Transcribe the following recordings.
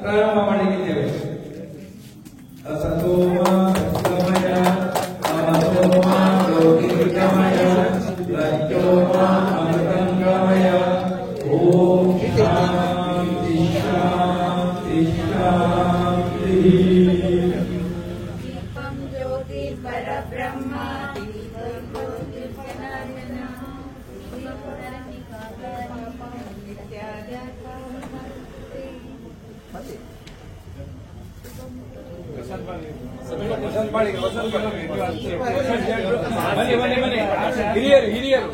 ಪ್ರಾರಂಭ ಮಾಡಲಿದ್ದೇವೆ. ಅಸತೋಮ ಸತ್ಯಮಯ ತಮಸೋಮ ಜ್ಯೋತಿರ್ಗಮಯ ಸತ್ಯೋಮ ಅಮೃತಂಗಮಯ. ಓಂ ಶಾಂತಿ ಶಾಂತಿ ಶಾಂತಿ. ದೀಪಂ ಜ್ಯೋತಿ ಪರಬ್ರಹ್ಮ ಹಿರಿಯರು ಹಿರಿಯರು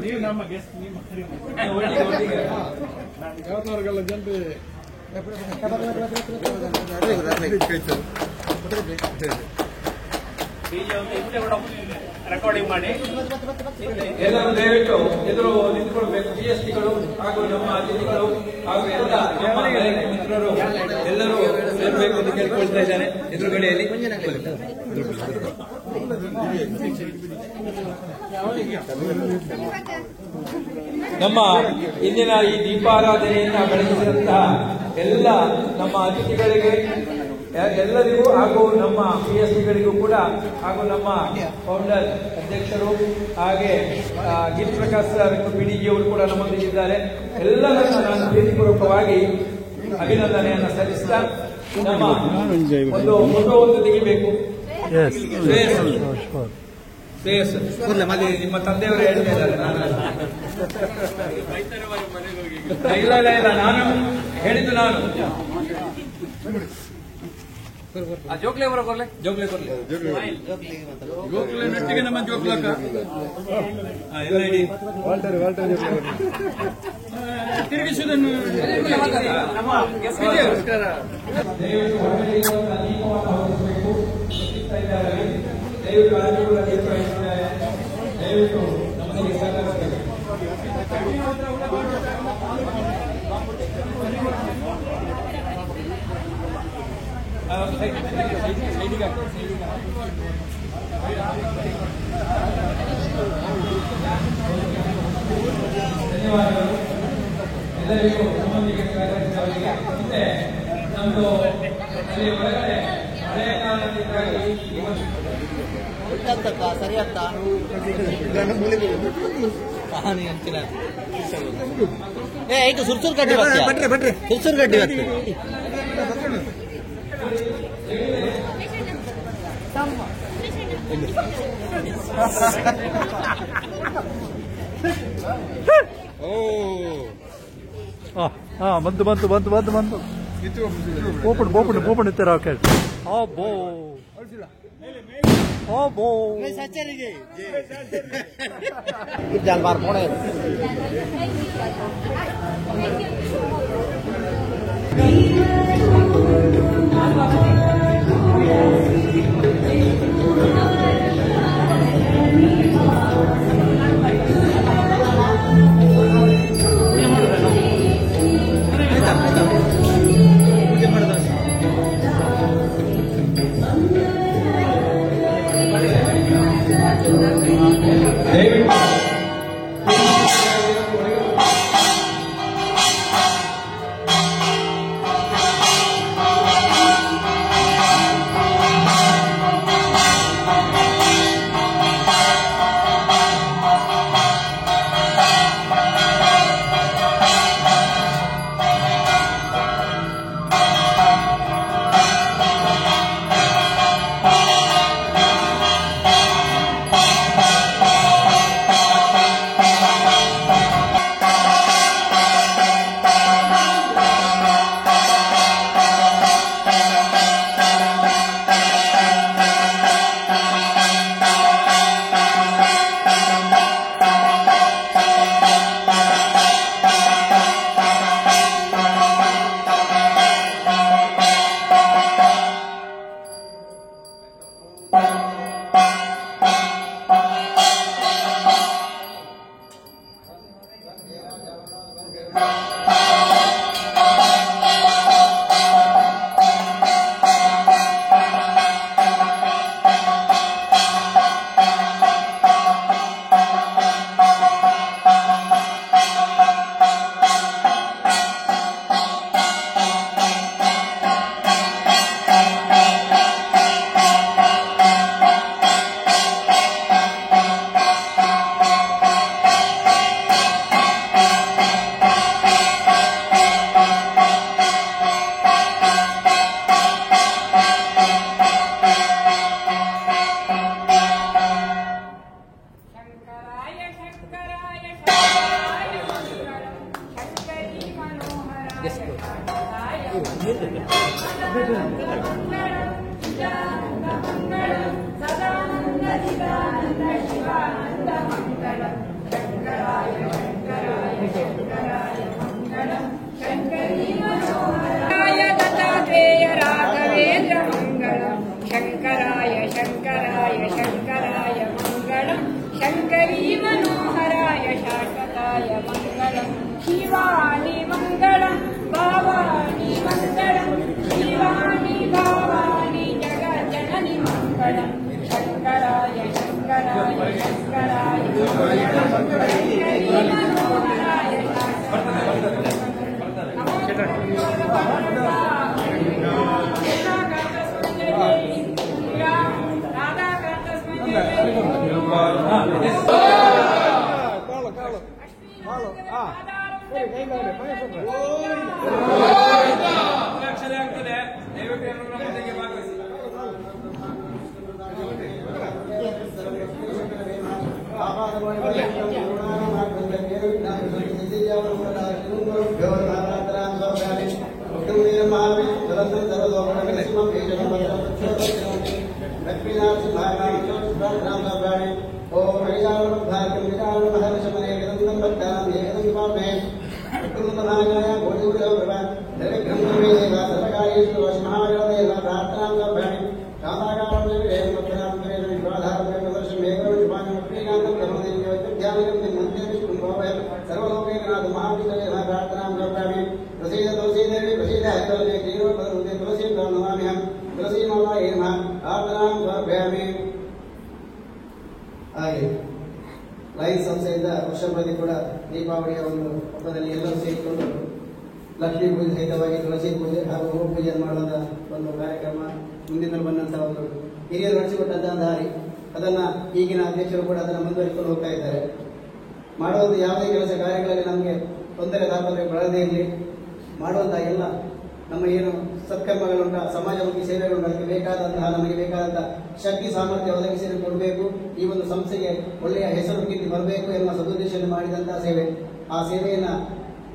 ನೀವು ನಮ್ಮ ಗೆಸ್ಟ್ ಯಾವ್ದವ್ರಿಗೆಲ್ಲ ಜನರು ರೆಕಾರ್ಡಿಂಗ್ ಮಾಡಿ ಎಲ್ಲರೂ ದಯವಿಟ್ಟು ಎದುರು ನಿಂತ್ಕೊಳ್ಬೇಕು. ಜಿಎಸ್ಟಿಗಳು ಹಾಗೂ ನಮ್ಮ ಅತಿಥಿಗಳು ಹಾಗೂ ಎಲ್ಲ ಮಿತ್ರರು ಎಲ್ಲರೂ ಸೇರಬೇಕು ಎಂದು ಕೇಳ್ಕೊಳ್ತಾ ಇದ್ದಾರೆ. ಎದುರುಗಡೆಯಲ್ಲಿ ನಮ್ಮ ಇಂದಿನ ಈ ದೀಪಾರಾಧನೆಯನ್ನ ಬೆಳಗಿಸಿದಂತಹ ಎಲ್ಲ ನಮ್ಮ ಅತಿಥಿಗಳಿಗೆ ಎಲ್ಲರಿಗೂ ಹಾಗೂ ನಮ್ಮ PSCಗಳಿಗೂ ಕೂಡ ಹಾಗೂ ನಮ್ಮ ಫೌಂಡರ್ ಅಧ್ಯಕ್ಷರು ಹಾಗೆ ಗೀತ್ ಪ್ರಕಾಶ್ ಸರ್ PDG ಅವರು ಕೂಡ ನಮ್ಮೊಂದಿಗಿದ್ದಾರೆ. ಎಲ್ಲರನ್ನ ನಾನು ಪ್ರೀತಿಪೂರ್ವಕವಾಗಿ ಅಭಿನಂದನೆಯನ್ನು ಸಲ್ಲಿಸ್ತಾ ನಮ್ಮ ಒಂದು ಫೋಟೋ ಒಂದು ತೆಗಿಬೇಕು. ನಿಮ್ಮ ತಂದೆಯವರು ಹೇಳ್ತಾ ಇದ್ದಾರೆ. ಇಲ್ಲ ಇಲ್ಲ ಇಲ್ಲ ನಾನು ಹೇಳಿದ್ದು ನಾನು ಜೋಕ್ಲೆ ಬರಲಿ ಜೋಕ್ಲೆ ಬರಲಿ ಜೋಕ್ಲೆ ನಟ್ಟಿಗೆ ನಮ್ಮ ಜೋಕ್ಲಕ್ಕ ಎಲ್ಲ ಇಡಿ ತಿರುಗಿಸುವುದನ್ನು ದಯವಿಟ್ಟು ನಮಗೆ ಸಹಕರಿಸಬೇಕು. ಧನ್ಯವಾದಗಳು ಎಲ್ಲರಿಗೂ ನಮ್ಮೊಂದಿಗೆ ಸಹಕರಿಸಿದವರಿಗೆ. ಮತ್ತೆ ನಮ್ಮದು ಅಲ್ಲಿ ಒಳಗಡೆ ಹಳೆಯ ಕಾರಣದಿಂದಾಗಿ ಸರಿ ಆಗ್ತಾ ಅಂಚಿನ ಐಟು ಸುರ್ಸೂರು ಗಡ್ಡಿ ಬಟ್ರೆ ಸುರ್ಸೂರು ಗಡ್ಡಿ ಬರ್ತದೆ. ಬಂತು ಬಂತು ಬಂತು ಬಂತು ಬಂತು ಓಪನ್ ಓಪನ್ ಓಪನ್ ಇತ್ತು ರಾಕೆಟ್. ಬೋ ಬೋ ಜಾಲ್ಮಾರ್ ಪೋಣ राघवेन्द्र मंगलम शंकराय शंकराय शंकराय मंगलम शंकरी मनोहराय शाश्वताय मंगलम शिवानी मंगलम भावानी मंगलम शिवानी भावानी जगज्जननी मंगलम शंकराय शंकराय शंकराय शंकरी मनोहराय ಅಕ್ಷರ ಆಗ್ತದೆ ದಯವಿಟ್ಟು ಎಲ್ಲರೂ ನಮ್ಮೊಂದಿಗೆ ಭಾಗವಹಿಸಿ. ಹಾಗೆ ಲಯನ್ಸ್ ಸಂಸ್ಥೆಯಿಂದ ವರ್ಷ ಪ್ರತಿ ಕೂಡ ದೀಪಾವಳಿಯ ಒಂದು ಹಬ್ಬದಲ್ಲಿ ಎಲ್ಲರೂ ಸೇರಿಕೊಂಡು ಲಕ್ಷ್ಮೀ ಪೂಜೆ ಸಹಿತವಾಗಿ ತುಳಸಿ ಪೂಜೆ ಹಾಗೂ ಹೂ ಪೂಜೆ ಮಾಡುವಂತಹ ಒಂದು ಕಾರ್ಯಕ್ರಮ ಮುಂದಿನ ಬಂದಂತಹ ಒಂದು ಹಿರಿಯರು ನಡೆಸಿಕೊಟ್ಟಂತಹ ದಾರಿ ಅದನ್ನ ಈಗಿನ ಅಧ್ಯಕ್ಷರು ಕೂಡ ಅದನ್ನು ಮುಂದುವರಿಸಿಕೊಂಡು ಹೋಗ್ತಾ ಇದ್ದಾರೆ. ಮಾಡುವಂತಹ ಯಾವುದೇ ಕೆಲಸ ಕಾರ್ಯಗಳಲ್ಲಿ ನಮಗೆ ತೊಂದರೆ ತಾಪತ್ರೆ ಬಳದೇ ಇರಲಿ, ಮಾಡುವಂತಹ ಎಲ್ಲ ನಮ್ಮ ಏನು ಸತ್ಕರ್ಮಗಳುಂಟ ಸಮಾಜಮುಖಿ ಸೇವೆಗಳುಂಟು ಅದಕ್ಕೆ ಬೇಕಾದಂತಹ ನಮಗೆ ಬೇಕಾದಂತಹ ಶಕ್ತಿ ಸಾಮರ್ಥ್ಯ ಒದಗಿಸಿ ಕೊಡಬೇಕು. ಈ ಒಂದು ಸಂಸ್ಥೆಗೆ ಒಳ್ಳೆಯ ಹೆಸರು ಕೀರ್ತಿ ಬರಬೇಕು ಎನ್ನುವ ಸದುದ್ದೇಶವನ್ನು ಮಾಡಿದಂತಹ ಸೇವೆ. ಆ ಸೇವೆಯನ್ನ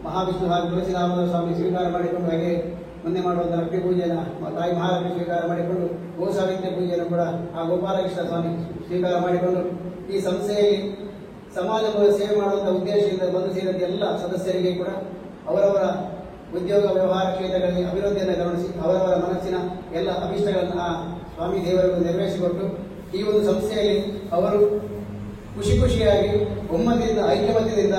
ಮಹಾವಿಷ್ಣು ಹಾಗೂ ತುಳಸಿರಾಮದ ಸ್ವಾಮಿ ಸ್ವೀಕಾರ ಮಾಡಿಕೊಂಡು ಹಾಗೆ ಮುಂದೆ ಮಾಡುವಂತಹ ಲಕ್ಷ್ಮೀ ಪೂಜೆಯನ್ನು ತಾಯಿ ಮಹಾಲಕ್ಷ್ಮಿ ಸ್ವೀಕಾರ ಮಾಡಿಕೊಂಡು ಗೋಸಾವಿತ್ರ್ಯ ಪೂಜೆಯನ್ನು ಕೂಡ ಆ ಗೋಪಾಲಕೃಷ್ಣ ಸ್ವಾಮಿ ಸ್ವೀಕಾರ ಮಾಡಿಕೊಂಡು ಈ ಸಂಸ್ಥೆಯಲ್ಲಿ ಸಮಾಜ ಸೇವೆ ಮಾಡುವಂತಹ ಉದ್ದೇಶದಿಂದ ಬಂದು ಸೇರಿದ ಎಲ್ಲ ಸದಸ್ಯರಿಗೆ ಕೂಡ ಅವರವರ ಉದ್ಯೋಗ ವ್ಯವಹಾರ ಕ್ಷೇತ್ರಗಳಲ್ಲಿ ಅಭಿವೃದ್ಧಿಯನ್ನು ಗಮನಿಸಿ ಅವರವರ ಮನಸ್ಸಿನ ಎಲ್ಲ ಅಭಿಷ್ಟಗಳನ್ನು ಆ ಸ್ವಾಮಿ ದೇವರನ್ನು ನೆರವೇರಿಸಿಕೊಟ್ಟು ಈ ಒಂದು ಸಂಸ್ಥೆಯಲ್ಲಿ ಅವರು ಖುಷಿ ಖುಷಿಯಾಗಿ ಒಮ್ಮತದಿಂದ ಐಕ್ಯಮತ್ಯದಿಂದ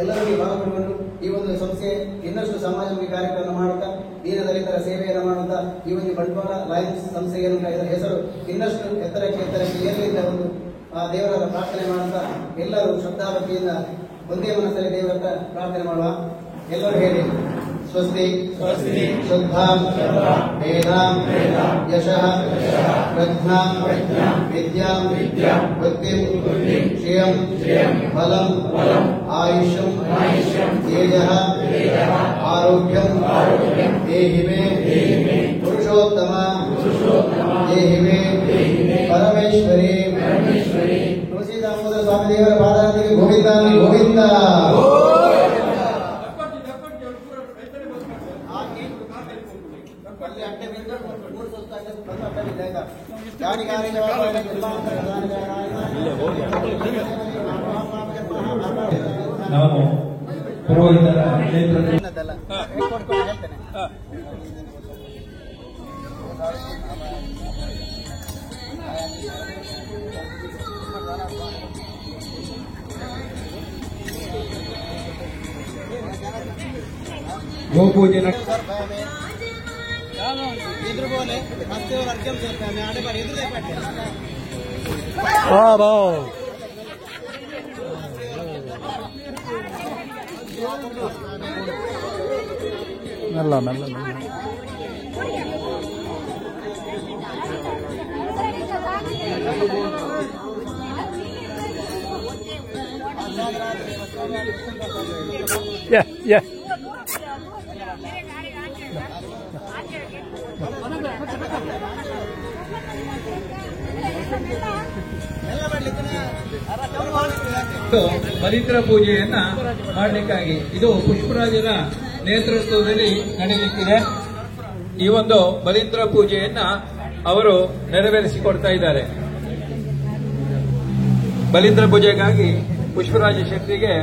ಎಲ್ಲರಿಗೂ ಭಾಗವಹಿಸಿಕೊಂಡು ಈ ಒಂದು ಸಂಸ್ಥೆ ಇನ್ನಷ್ಟು ಸಮಾಜಮುಖಿ ಕಾರ್ಯಕ್ರಮ ಮಾಡುತ್ತಾ ದೀನದಲಿತರ ಸೇವೆಯನ್ನು ಮಾಡುತ್ತಾ ಈ ಒಂದು ಬಂಟ್ವಾಳ ಲಯನ್ಸ್ ಸಂಸ್ಥೆಯನ್ನು ಇದರ ಹೆಸರು ಇನ್ನಷ್ಟು ಎತ್ತರಕ್ಕೆ ಏರಲಿ ಅಂತ ಒಂದು ಆ ದೇವರ ಪ್ರಾರ್ಥನೆ ಮಾಡುತ್ತಾ ಎಲ್ಲರೂ ಶ್ರದ್ಧಾಭಕ್ತಿಯಿಂದ ಒಂದೇ ಮನಸ್ಸಲ್ಲಿ ದೇವರ ಪ್ರಾರ್ಥನೆ ಮಾಡುವ. ಎಲ್ಲರೂ ಹೇಳಿ ಸ್ವಸ್ತಿ ಶ್ರದ್ಧಾಂ ವೇದಾಂ ಯಶಃ ಪ್ರಜ್ಞಾಂ ವಿದ್ಯಾಂ ಬುದ್ಧಿಂ ಶ್ರಿಯಂ ಫಲಂ ಆಯುಷ್ಯಂ ತೇಜಃ ಆರೋಗ್ಯಂ ದೇಹಿ ಮೇ ಪುರುಷೋತ್ತಮ ದೇಹಿ ಮೇ ಪರಮೇಶ್ವರಿ ತುಳಸಿ ದಾಮೋದರ ಸ್ವಾಮಿ ದೇವರ ಪಾದಾಂತಿಗೆ ಗೋವಿಂದ ಗೋವಿಂದ. ನಾವು ಪುರೋಹಿತರ ಹೇಳ್ತೇನೆ. ಗೋಪೂಜೆ इधर बोले हंसते और अर्जम से मैं आने पर इधर देख बैठे ಮೆಲ್ಲ ಮೆಲ್ಲ Yeah. ಪವಿತ್ರ ಪೂಜೆಯನ್ನ ಮಾಡಲಿಕ್ಕಾಗಿ ಇದು ಪುಷ್ಪರಾಜರ ನೇತೃತ್ವದಲ್ಲಿ ನಡೆಯಲಿಕ್ಕಿದೆ. ಈ ಒಂದು ಬಲೀಂದ್ರ ಪೂಜೆಯನ್ನ ಅವರು ನೆರವೇರಿಸಿಕೊಡ್ತಾ ಇದ್ದಾರೆ. ಬಲೀಂದ್ರ ಪೂಜೆಗಾಗಿ ಪುಷ್ಪರಾಜ ಶೆಟ್ಟಿಗೆ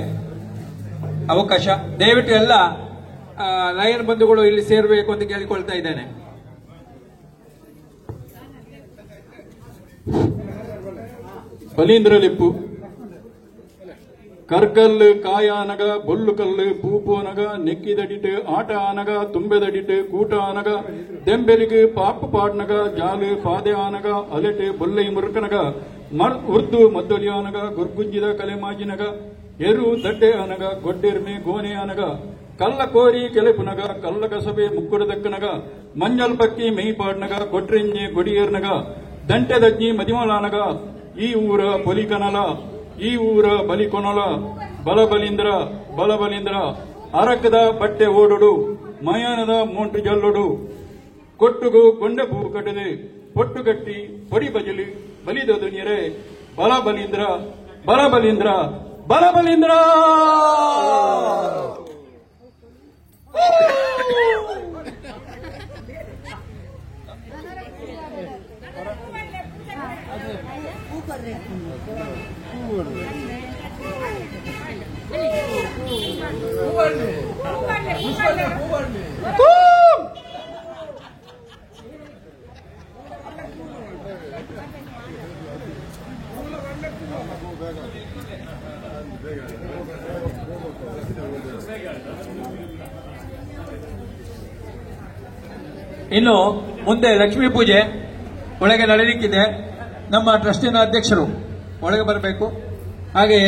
ಅವಕಾಶ. ದಯವಿಟ್ಟು ಎಲ್ಲ ಲಯನ್ ಬಂಧುಗಳು ಇಲ್ಲಿ ಸೇರಬೇಕು ಅಂತ ಕೇಳಿಕೊಳ್ತಾ ಇದ್ದೇನೆ. ಬಲೀಂದ್ರ ಲಿಪ್ಪು ಕರ್ಕಲ್ಲು ಕಾಯ ಅನಗ ಬೊಲ್ಲು ಕಲ್ಲು ಪೂಪು ಅನಗ ನೆಕ್ಕಿದಡಿಟ್ಟು ಆಟ ಅನಗ ತುಂಬೆದಡಿಟ್ಟು ಕೂಟ ಅನಗ ದೆಂಬೆಲಿಗು ಪಾಪು ಪಾಡ್ನಗ ಜಾಲು ಪಾದೆ ಆನಗ ಅಲೆಟು ಬೊಲ್ಲೈ ಮುರುಕನಗ ಉರ್ದು ಮದ್ದೊಲಿ ಅನಗ ಗುರ್ಗುಂಜಿದ ಕಲೆಮಾಜಿನಗ ಎರು ದಡ್ಡೆ ಅನಗ ಗೊಡ್ಡೆರ್ಮೆ ಗೋನೆ ಅನಗ ಕಲ್ಲ ಕೋರಿ ಕೆಲೆಪುನಗ ಕಲ್ಲ ಕಸಬೆ ಮುಕ್ಕುಡದಕ್ಕನಗ ಮಂಜಲ್ ಪಕ್ಕಿ ಮೈಪಾಡ್ನಗ ಗೊಟ್ರೆಂಜೆ ಗೊಡಿಯರ್ನಗ ದಂಟೆದಜ್ಜಿ ಮದಿಮಲಾನಗ ಈ ಊರ ಪೊಲಿಕನಲ ಈ ಊರ ಬಲಿಕೊನಲ ಬಲಬಲಿಂದ್ರ ಬಲಬಲಿಂದ್ರ ಅರಕದ ಬಟ್ಟೆ ಓಡೊಡು ಮಯಾನದ ಮೋಂಟು ಜಲ್ಲೊಡು ಕೊಟ್ಟುಗು ಕೊಂಡೆ ಪೂ ಕಟ್ಟದೆ ಪೊಟ್ಟು ಕಟ್ಟಿ ಪೊಡಿ ಬಜಲಿ ಬಲಿದ ದುನಿಯರೆ ಬಲಬಲಿಂದ್ರ ಬಲಬಲಿಂದ್ರ ಬಲಬಲಿಂದ್ರ. ಇನ್ನು ಮುಂದೆ ಲಕ್ಷ್ಮೀ ಪೂಜೆ ಒಳಗೆ ನಡೆಯಲಿಕ್ಕಿದೆ. ನಮ್ಮ ಟ್ರಸ್ಟಿನ ಅಧ್ಯಕ್ಷರು ಒಳಗೆ ಬರಬೇಕು. ಹಾಗೆ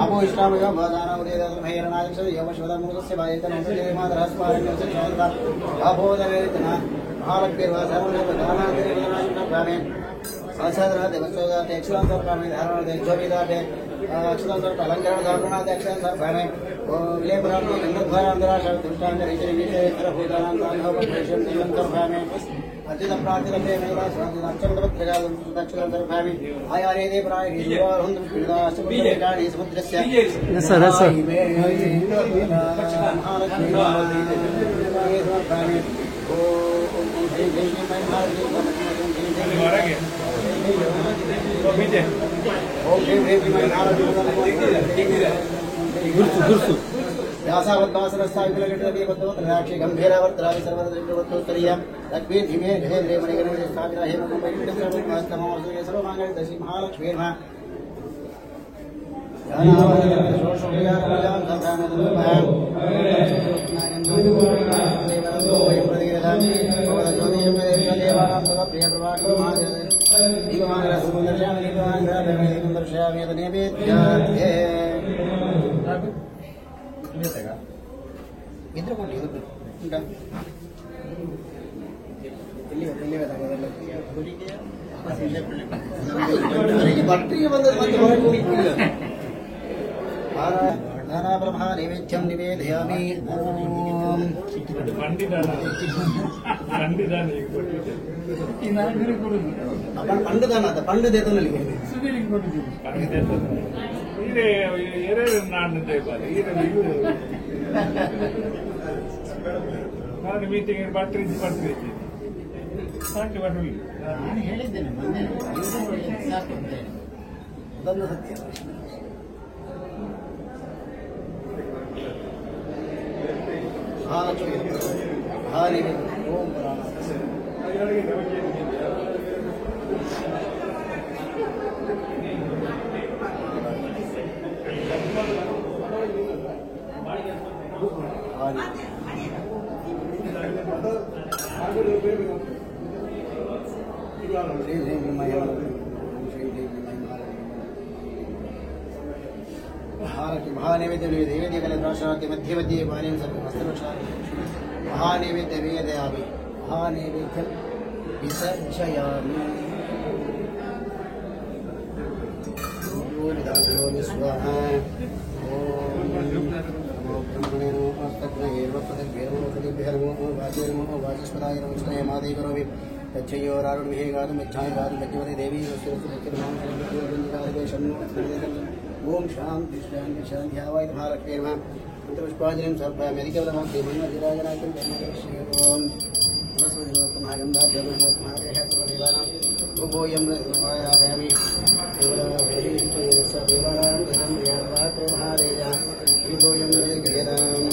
अभो इष्टामय भवदान उदयदर्भैरणादिशद यवश्वदमुदस्य बायतनोदयमादरस्पारण्यस्य अभोदवेतना भारतवीरवासरणानादिरवदनाशुभ्रामे संसाधना देवसोदाते अक्षरांतरपामे धारणा जोविदाते अक्षरांतर अलंकरण धारणाते अक्षरांतरपामे विलेपरांतो गंधद्वारांतराशव दृष्टांतरिचरि विचरित्र भूतानांतांगोपदेशं निरंतरपामे अजित प्रातिरते मेरा स्वादिनाचंद्रपत्रगादं दक्षिणांतरपामे आयारेदे प्राय हिंदुवारहुंद पीडासुभद्रगाणि समुद्रस्य Yes sir, yes sir. गुर्सु व्यासावद्वासरस्थापिलकटदीपत्वत्राक्षि गंभीरावर्तरावि सर्वदृष्टवत्तोत्तरीय Lakshmi धीमे धेन्द्रे मणिगणेश स्थापिता हेमकुंभैर्विष्णुसर्वमास्तमोऽस्तु सर्वमाङ्गल्यदशि महालक्ष्मीर्मा ब्रह्मा नैवेद्यं निवेदयामि. पंडदान पंडदेतನಲ್ಲಿ ನಾನು ಮೀಟಿಂಗ್ ಬರ್ತೀರಿ ನಾನು ಹೇಳಿದ್ದೇನೆ ಅದನ್ನು ಸತ್ಯ. ಓಂ महानैवेद्य नैवेद्य कले प्राशान्ति मध्ये मध्ये बालेन सर्वमस्तरक्षामि महानैवेद्य वेदयामि महानैवेद्यं विसर्जयामि ओम स्वाहा ओम नमो ब्रह्मणे नमो तस्मै सर्वपदभ्यो नमो पदेभ्यो नमो वाचे नमो वाचस्पदाय नमो स्तये मादे करोमि तच्छयोरारुण्भिः गातुं यच्छाय गातुं यज्ञवते देवी ओम शांति शांति शांति हवाय महालक्ष्मी नमः पुष्पांजलिं समर्पयामि अधिकवलमग्रे मनोजिराजनाथं ओम महागन्धाभ्यर्गोत्मादेहात्मदेवानां भूभोयं रसमायामि देवानां गतं देवात्रो महादेजा भूभोयं रजगेदाम्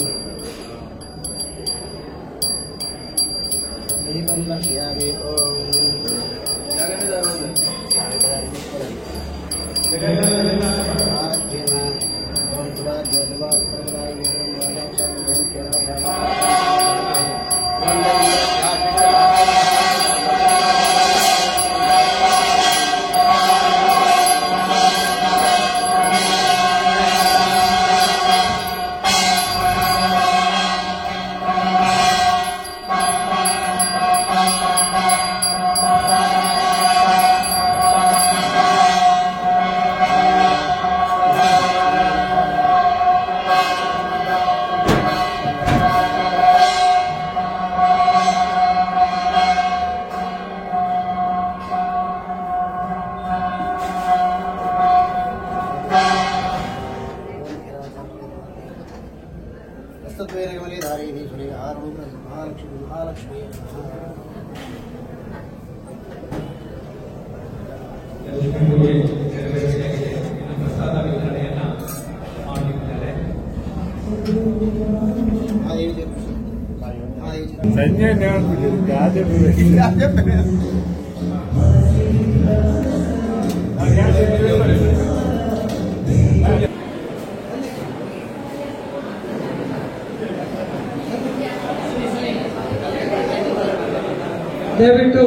दीपं लक्ष्यामि ओम ದಯವಿಟ್ಟು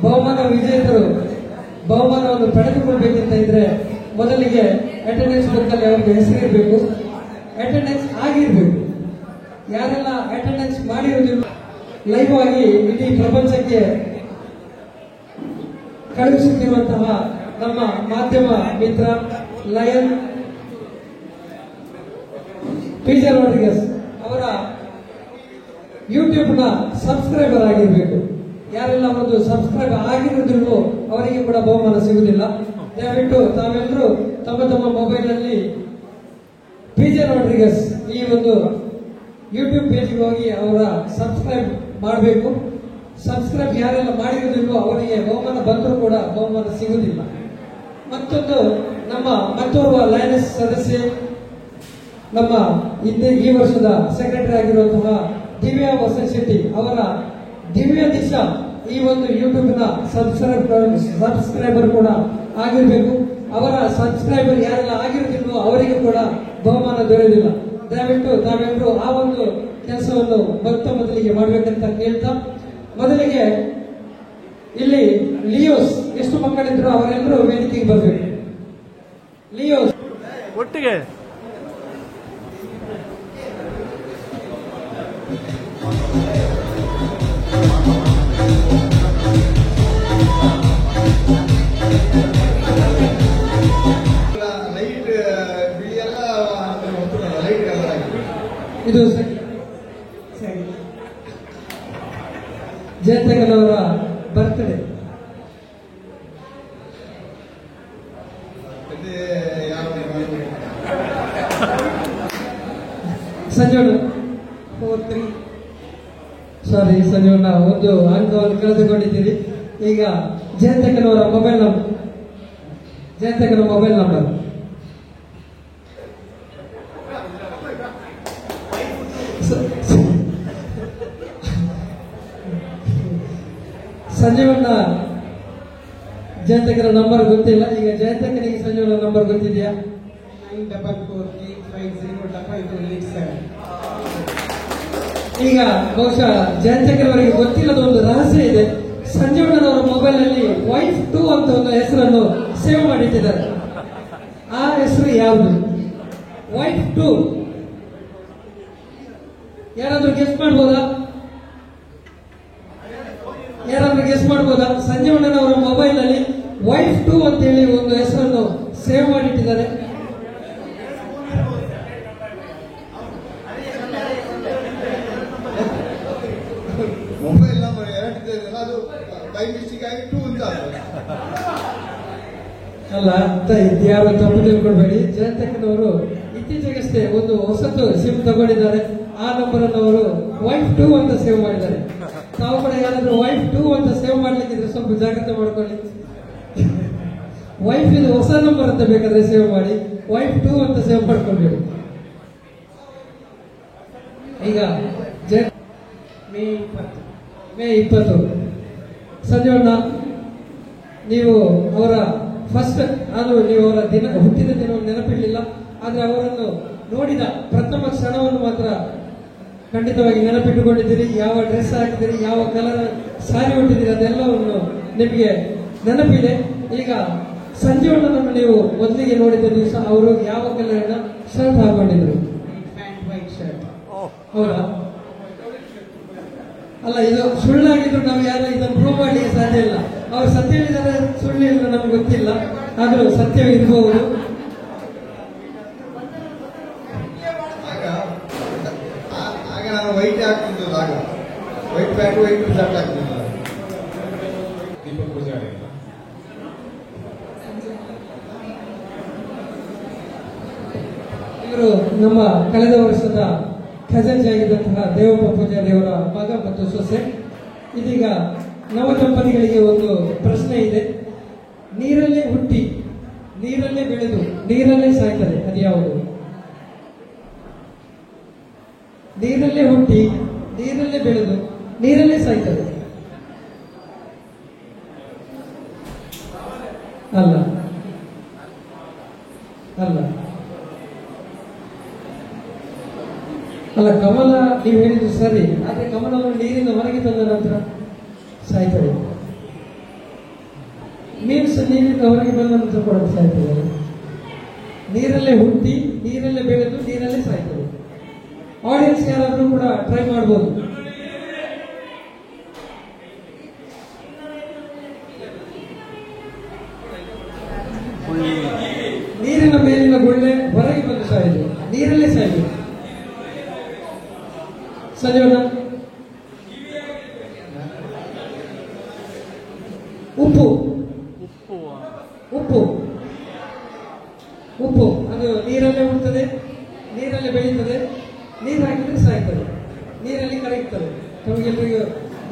ಬಹುಮಾನ ವಿಜೇತರು ಬಹುಮಾನವನ್ನು ಪಡೆದುಕೊಳ್ಬೇಕಂತ ಇದ್ರೆ ಮೊದಲಿಗೆ ಅಟೆಂಡೆನ್ಸ್ ಬುಕ್ ಅಲ್ಲಿ ಅವರಿಗೆ ಹೆಸರಿರಬೇಕು, ಅಟೆಂಡೆನ್ಸ್ ಆಗಿರ್ಬೇಕು. ಯಾರೆಲ್ಲ ಅಟೆಂಡೆನ್ಸ್ ಮಾಡಿರುವುದಿಲ್ಲ ಲೈವ್ ಆಗಿ ಇಡೀ ಪ್ರಪಂಚಕ್ಕೆ ಕಳುಹಿಸುತ್ತಿರುವಂತಹ ನಮ್ಮ ಮಾಧ್ಯಮ ಮಿತ್ರ ಲಯನ್ ಪಿಜೆ ರಾಡ್ರಿಗಸ್ ಅವರ ಯೂಟ್ಯೂಬ್ ನ ಸಬ್ಸ್ಕ್ರೈಬರ್ ಆಗಿರ್ಬೇಕು. ಯಾರೆಲ್ಲ ಒಂದು ಸಬ್ಸ್ಕ್ರೈಬ್ ಆಗಿರುವುದಿಲ್ಲವೋ ಅವರಿಗೆ ಕೂಡ ಬಹುಮಾನ ಸಿಗುವುದಿಲ್ಲ. ದಯವಿಟ್ಟು ತಾವೆಲ್ಲರೂ ತಮ್ಮ ತಮ್ಮ ಮೊಬೈಲ್ ಅಲ್ಲಿ ಪಿಜೆ ರಾಡ್ರಿಗಸ್ ಈ ಒಂದು ಯೂಟ್ಯೂಬ್ ಪೇಜ್ಗೆ ಹೋಗಿ ಅವರ ಸಬ್ಸ್ಕ್ರೈಬ್ ಮಾಡಬೇಕು. ಸಬ್ಸ್ಕ್ರೈಬ್ ಯಾರೆಲ್ಲ ಮಾಡಿರೋದಿಲ್ವೋ ಅವರಿಗೆ ಬಹುಮಾನ ಬಂದರೂ ಕೂಡ ಬಹುಮಾನ ಸಿಗುವುದಿಲ್ಲ. ಮತ್ತೊಂದು ನಮ್ಮ ಮತ್ತೋರ್ವ ಲಯನೆಸ್ ಸದಸ್ಯೆ, ನಮ್ಮ ಈ ವರ್ಷದ ಸೆಕ್ರೆಟರಿ ಆಗಿರುವಂತಹ ದಿವ್ಯಾ ವಸಂತ್ ಶೆಟ್ಟಿ ಅವರ ದಿವ್ಯ ದಿಶಾ ಈ ಒಂದು ಯೂಟ್ಯೂಬ್ನ ಸಬ್ಸ್ಕ್ರೈಬರ್ ಕೂಡ ಆಗಿರಬೇಕು. ಅವರ ಸಬ್ಸ್ಕ್ರೈಬರ್ ಯಾರೆಲ್ಲ ಆಗಿರುತ್ತಿಲ್ವೋ ಅವರಿಗೆ ಕೂಡ ಬಹುಮಾನ ದೊರೆಯುವುದಿಲ್ಲ. ದಯವಿಟ್ಟು ತಾವೆಲ್ಲರೂ ಆ ಒಂದು ಕೆಲಸವನ್ನು ಮೊದಲಿಗೆ ಮಾಡಬೇಕಂತ ಕೇಳ್ತಾ, ಮೊದಲಿಗೆ ಇಲ್ಲಿ ಲಿಯೋಸ್ ಎಷ್ಟು ಮಕ್ಕಳಿದ್ರು ಅವರೆಲ್ಲರೂ ವೇದಿಕೆಗೆ ಬರಬೇಕು. ಲಿಯೋಸ್ ಒಟ್ಟಿಗೆ ಲೈಟ್ ಬಿಳಿ ಎಲ್ಲ ಲೈಟ್ ಕಲರ್ ಆಗಿದೆ. ಇದು ಜಯಂತಕನವರ ಬರ್ತ್ಡೇ. ಸಂಜೋಣ 4-3 ಸಾರಿ ಸಂಜೋಣ ಒಂದು ಅಂಕವನ್ನು ಕಳೆದುಕೊಂಡಿದ್ದೀರಿ. ಈಗ ಜಯಂತಕನವರ ಮೊಬೈಲ್ ನಂಬರ್, ಜಯಂತಕನ ಮೊಬೈಲ್ ನಂಬರ್ ಸಂಜೀವನ ಜಯಂತಕನ ನಂಬರ್ ಗೊತ್ತಿಲ್ಲ. ಈಗ ಜಯಂತಕನಿಗೆ ಸಂಜೀವನ ನಂಬರ್ ಗೊತ್ತಿದೆಯಾ? 9448505587. ಈಗ ಬಹುಶಃ ಜಯಂತಕರವರಿಗೆ ಗೊತ್ತಿಲ್ಲದ ಒಂದು ರಹಸ್ಯ ಇದೆ. ಸಂಜೀವಣ್ಣನವರ ಮೊಬೈಲ್ ನಲ್ಲಿ ವೈಫ್ 2 ಅಂತ ಒಂದು ಹೆಸರನ್ನು ಸೇವ್ ಮಾಡಿಟ್ಟಿದ್ದಾರೆ. ಆ ಹೆಸರು ಯಾವುದು? ವೈಫ್ 2. ಯಾರಾದ್ರೂ ಗೆಸ್ ಮಾಡ್ಬೋದಾ? ಯಾರಾದ್ರೂ ಗೆಸ್ ಮಾಡ್ಬೋದಾ? ಸಂಜೀವಣ್ಣನವರ ಮೊಬೈಲ್ ನಲ್ಲಿ ವೈಫ್ 2 ಅಂತ ಹೇಳಿ ಒಂದು ಹೆಸರನ್ನು ಸೇವ್ ಮಾಡಿಟ್ಟಿದ್ದಾರೆ. ಮೊಬೈಲ್ ನಂಬರ್ 2 ಅದು ಬೈ ಮಿಸ್ಟೇಕ್ ಆಗಿ 2 ಅಂತ ಅಲ್ಲ ಅಂತ ಇದ್ಯಾರು ತಪ್ಪು ತಿಳ್ಕೊಳ್ಬೇಡಿ. ಜಯಂತಕನವರು ಇತ್ತೀಚೆಗಷ್ಟೇ ಒಂದು ಹೊಸತು ಸಿಮ್ ತಗೊಂಡಿದ್ದಾರೆ. ಆ ನಂಬರ್ ಅನ್ನು ಅವರು ವೈಫ್ 2 ಅಂತ ಸೇವ್ ಮಾಡಿದ್ದಾರೆ. ತಾವು ಕೂಡ ಯಾರಾದ್ರೂ ವೈಫ್ 2 ಅಂತ ಸೇವ್ ಮಾಡ್ಲಿಕ್ಕಿದ್ರೆ ಸ್ವಲ್ಪ ಜಾಗ್ರತೆ ಮಾಡ್ಕೊಳ್ಳಿ. ವೈಫ್ ಇದು ಹೊಸ ನಂಬರ್ ಅಂತ ಬೇಕಾದ್ರೆ ಸೇವ್ ಮಾಡಿ, ವೈಫ್ 2 ಅಂತ ಸೇವ್ ಮಾಡ್ಕೊಳ್ಬೇಡಿ. ಈಗ ಮೇ 20 ಸಂಜೀವಣ್ಣ, ನೀವು ಅವರ ಫಸ್ಟ್ ನೀವು ಅವರ ಹುಟ್ಟಿದ ದಿನವನ್ನು ನೆನಪಿರಲಿಲ್ಲ, ಆದರೆ ಅವರನ್ನು ನೋಡಿದ ಪ್ರಥಮ ಕ್ಷಣವನ್ನು ಮಾತ್ರ ಖಂಡಿತವಾಗಿ ನೆನಪಿಟ್ಟುಕೊಂಡಿದ್ದೀರಿ. ಯಾವ ಡ್ರೆಸ್ ಹಾಕಿದಿರಿ, ಯಾವ ಕಲರ್ ಸಾರಿ ಉಟ್ಟಿದ್ದೀರಿ ಅದೆಲ್ಲವನ್ನು ನಿಮಗೆ ನೆನಪಿದೆ. ಈಗ ಸಂಜೀವಣ್ಣನನ್ನು ನೀವು ಮೊದಲಿಗೆ ನೋಡಿದ ದಿವಸ ಅವರು ಯಾವ ಕಲರಿನ ಶರ್ಟ್ ಹಾಕೊಂಡಿದ್ರು? ಹೌದಾ? ಅಲ್ಲ, ಇದು ಸುಳ್ಳಾಗಿದ್ರು ನಾವು ಯಾರು ಇದನ್ನು ಪ್ರೂವ್ ಮಾಡಲಿಕ್ಕೆ ಸಾಧ್ಯ ಇಲ್ಲ. ಅವರು ಸತ್ಯ ಹೇಳಿದರೆ ಸುಳ್ಳು ಹೇಳಿದ್ರೆ ನಮ್ಗೆ ಗೊತ್ತಿಲ್ಲ, ಆದರೂ ಸತ್ಯ ಇರಬಹುದು. ಆಗ ನಾನು ವೈಟ್ ಹಾಕ್ತಿದ್ದು, ಆಗ ವೈಟ್ ಪ್ಯಾಂಟ್ ವೈಟ್ ಶರ್ಟ್ ಹಾಕ್ತಿದ್ದು. ದೀಪಕ್ ಪೂಜಾರಿ ಇವರು ನಮ್ಮ ಕಳೆದ ವರ್ಷದ ಖಜಾಂಚಿ ಆಗಿದ್ದಂತಹ ದೇವಪ್ಪ ಪೂಜಾರಿ ಅವರ ಮಗ ಮತ್ತು ಸೊಸೆ. ಇದೀಗ ನವ ದಂಪತಿಗಳಿಗೆ ಒಂದು ಪ್ರಶ್ನೆ ಇದೆ. ನೀರಲ್ಲೇ ಹುಟ್ಟಿ, ನೀರಲ್ಲೇ ಬೆಳೆದು, ನೀರಲ್ಲೇ ಸಾಯ್ತಾರೆ, ಅದು ಯಾವುದು? ನೀರಲ್ಲೇ ಹುಟ್ಟಿ, ನೀರಲ್ಲೇ ಬೆಳೆದು, ನೀರಲ್ಲೇ ಸಾಯ್ತಾರೆ. ಅಲ್ಲ ಅಲ್ಲ ಅಲ್ಲ, ಕಮಲ ನೀವು ಹೇಳಿದ್ದು ಸರಿ, ಆದ್ರೆ ಕಮಲವನ್ನು ನೀರಿನ ಹೊರಗೆ ತಂದ ನಂತರ ಸಾಯ್ತದೆ. ಮೀನ್ಸ್ ನೀರಿನ ಹೊರಗೆ ಬಂದ ನಂತರ ಕೂಡ ಸಾಯ್ತದೆ. ನೀರಲ್ಲೇ ಹುಟ್ಟಿ, ನೀರಲ್ಲೇ ಬೆಳೆದು, ನೀರಲ್ಲೇ ಸಾಯ್ತದೆ. ಆಡಿಯನ್ಸ್ ಯಾರಾದ್ರೂ ಕೂಡ ಟ್ರೈ ಮಾಡ್ಬೋದು. ನೀರಿನ ಮೇಲಿನ ಗುಳ್ಳೆ ಹೊರಗೆ ಬಂದು ಸಾಯಿತು, ನೀರಲ್ಲೇ ಸಾಯಿತು. ಸಂಜೋಣ, ಉಪ್ಪು ಉಪ್ಪು ಉಪ್ಪು ಅದು ನೀರಲ್ಲೇ ಹುಟ್ಟುತ್ತದೆ, ನೀರಲ್ಲೇ ಬೆಳೀತದೆ, ನೀರು ಹಾಕಿದ್ರೆ ಸಾಯ್ತದೆ.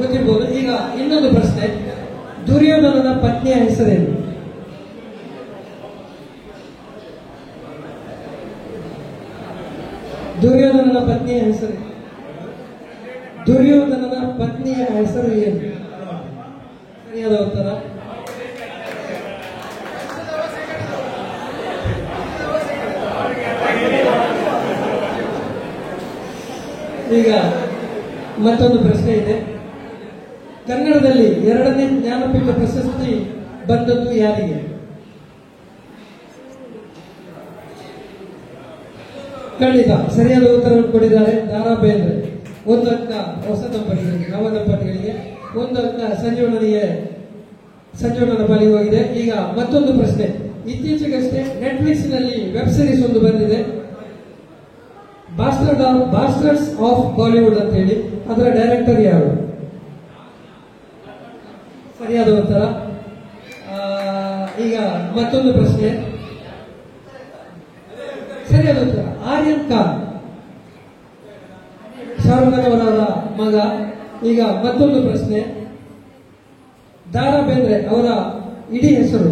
ಗೊತ್ತಿರ್ಬೋದು. ಈಗ ಇನ್ನೊಂದು ಪ್ರಶ್ನೆ, ದುರ್ಯೋಧನನ ಪತ್ನಿಯ ಹೆಸರೇನು? ದುರ್ಯೋಧನನ ಪತ್ನಿಯ ಹೆಸರು ದುರ್ಯೋಧನನ ಪತ್ನಿಯ ಹೆಸರು ಏನು? ಸರಿಯಾದ ಉತ್ತರ ಈಗ ಮತ್ತೊಂದು ಪ್ರಶ್ನೆ ಇದೆ. ಕನ್ನಡದಲ್ಲಿ 2ನೇ ಜ್ಞಾನಪೀಠ ಪ್ರಶಸ್ತಿ ಬಂದದ್ದು ಯಾರಿಗೆ? ಖಂಡಿತ ಸರಿಯಾದ ಉತ್ತರವನ್ನು ಕೊಟ್ಟಿದ್ದಾರೆ ದಾರಾ ಬೇಂದ್ರೆ. 1 ಅಂಕ ಹೊಸ ದಂಪತಿಗಳಿಗೆ, ನವ ದಂಪತಿಗಳಿಗೆ, 1 ಅಂಕ ಸಂಜೀವಣ್ಣನ ಪಾಲಿಗೆ ಹೋಗಿದೆ. ಈಗ ಮತ್ತೊಂದು ಪ್ರಶ್ನೆ, ಇತ್ತೀಚೆಗಷ್ಟೇ ನೆಟ್ಫ್ಲಿಕ್ಸ್ ನಲ್ಲಿ ವೆಬ್ ಸೀರೀಸ್ ಒಂದು ಬಂದಿದೆ, ಬಾಸ್ಟರ್ಸ್ ಆಫ್ ಬಾಲಿವುಡ್ ಅಂತ ಹೇಳಿ. ಅದರ ಡೈರೆಕ್ಟರ್ ಯಾರು? ಸರಿಯಾದ ಉತ್ತರ. ಈಗ ಮತ್ತೊಂದು ಪ್ರಶ್ನೆ, ಸರಿಯಾದ ಉತ್ತರ ಆರ್ಯನ್ ಖಾನ್, ಶಾರುಖ್ ಖಾನ್ ಅವರ ಮಗ. ಈಗ ಮತ್ತೊಂದು ಪ್ರಶ್ನೆ, ದಾರಾ ಬೇಂದ್ರೆ ಅವರ ಇಡೀ ಹೆಸರು?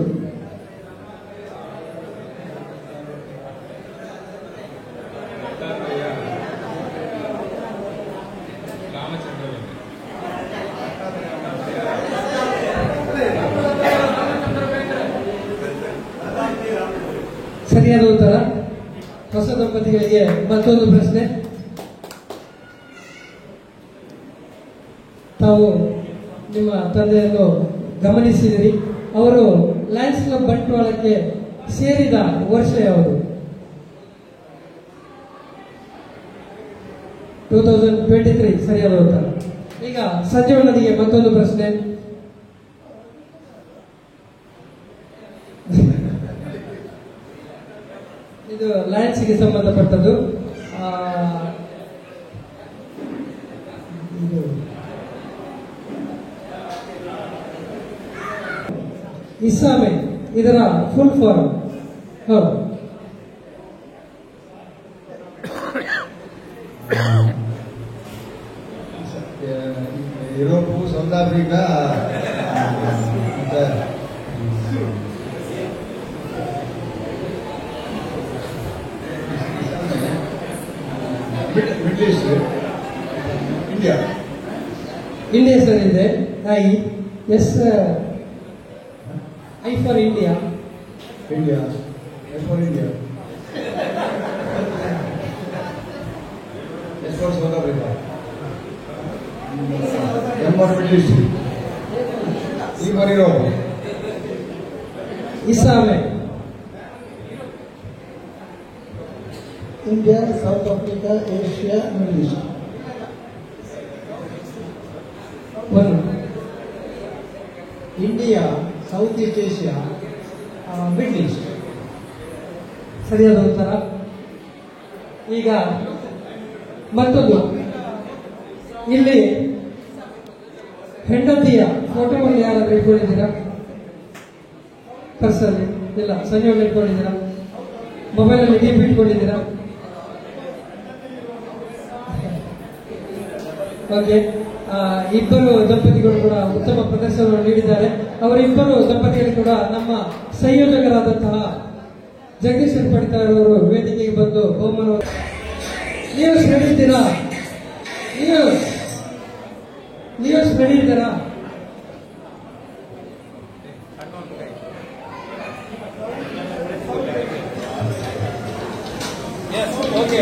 ಸರಿಯಾದ ಉತ್ತರ. ಹೊಸ ದಂಪತಿಗಳಿಗೆ ಮತ್ತೊಂದು ಪ್ರಶ್ನೆ, ತಾವು ನಿಮ್ಮ ತಂದೆಯನ್ನು ಗಮನಿಸಿದಿರಿ, ಅವರು ಲಯನ್ಸ್ ಕ್ಲಬ್ ಬಂಟ್ವಾಳಕ್ಕೆ ಸೇರಿದ ವರ್ಷ ಯಾವುದು? 2023 ಸರಿಯಾದ ಉತ್ತರ. ಈಗ ಸಂಜೀವಣ್ಣನಿಗೆ ಮತ್ತೊಂದು ಪ್ರಶ್ನೆ, ಇದು ಲಯನ್ಸ್ಗೆ ಸಂಬಂಧಪಟ್ಟದ್ದು. ಇಸ್ಸಾಮೆ ಇದರ ಫುಲ್ ಫಾರ್ಮ್? ಹೌದು. Europe, South Africa, Middle East, India. India sir ಇದೆ. I for India. India, S for India, S for South Africa, M for Middle East, E for Europe. ಇಸ್ಸಾಮೆ India, South Africa, Asia, Middle East. India, South East Asia, Middle East. ಸರಿಯಾದ ಉತ್ತರ. ಈಗ ಮತ್ತೊಂದು, ಇಲ್ಲಿ ಹೆಂಡತಿಯ ಫೋಟೋವನ್ನು ಯಾರಾದ್ರೂ ಇಟ್ಕೊಂಡಿದ್ದೀರಾ? ಪರ್ಸಲ್ಲಿ ಇಲ್ಲ, ಸಂಜೆಯಲ್ಲಿ ಇಟ್ಕೊಂಡಿದ್ದೀರಾ? ಮೊಬೈಲಲ್ಲಿ ಡಿಪಿ ಇಟ್ಕೊಂಡಿದ್ದೀರಾ? ಓಕೆ. ಇಬ್ಬರು ದಂಪತಿಗಳು ಕೂಡ ಉತ್ತಮ ಪ್ರದರ್ಶನವನ್ನು ನೀಡಿದ್ದಾರೆ. ಅವರಿಬ್ಬರು ದಂಪತಿಗಳು ಕೂಡ ನಮ್ಮ ಸಂಯೋಜಕರಾದಂತಹ ಜಗದೀಶ್ ಪಡಿತಾರ್ ಅವರು ವೇದಿಕೆಗೆ ಬಂದು ಬಹುಮಾನ. ನೀವು ರೆಡಿ ಇದ್ದೀರಾ? ನೀವು ರೆಡಿ ಇದ್ದೀರಾ? ಓಕೆ.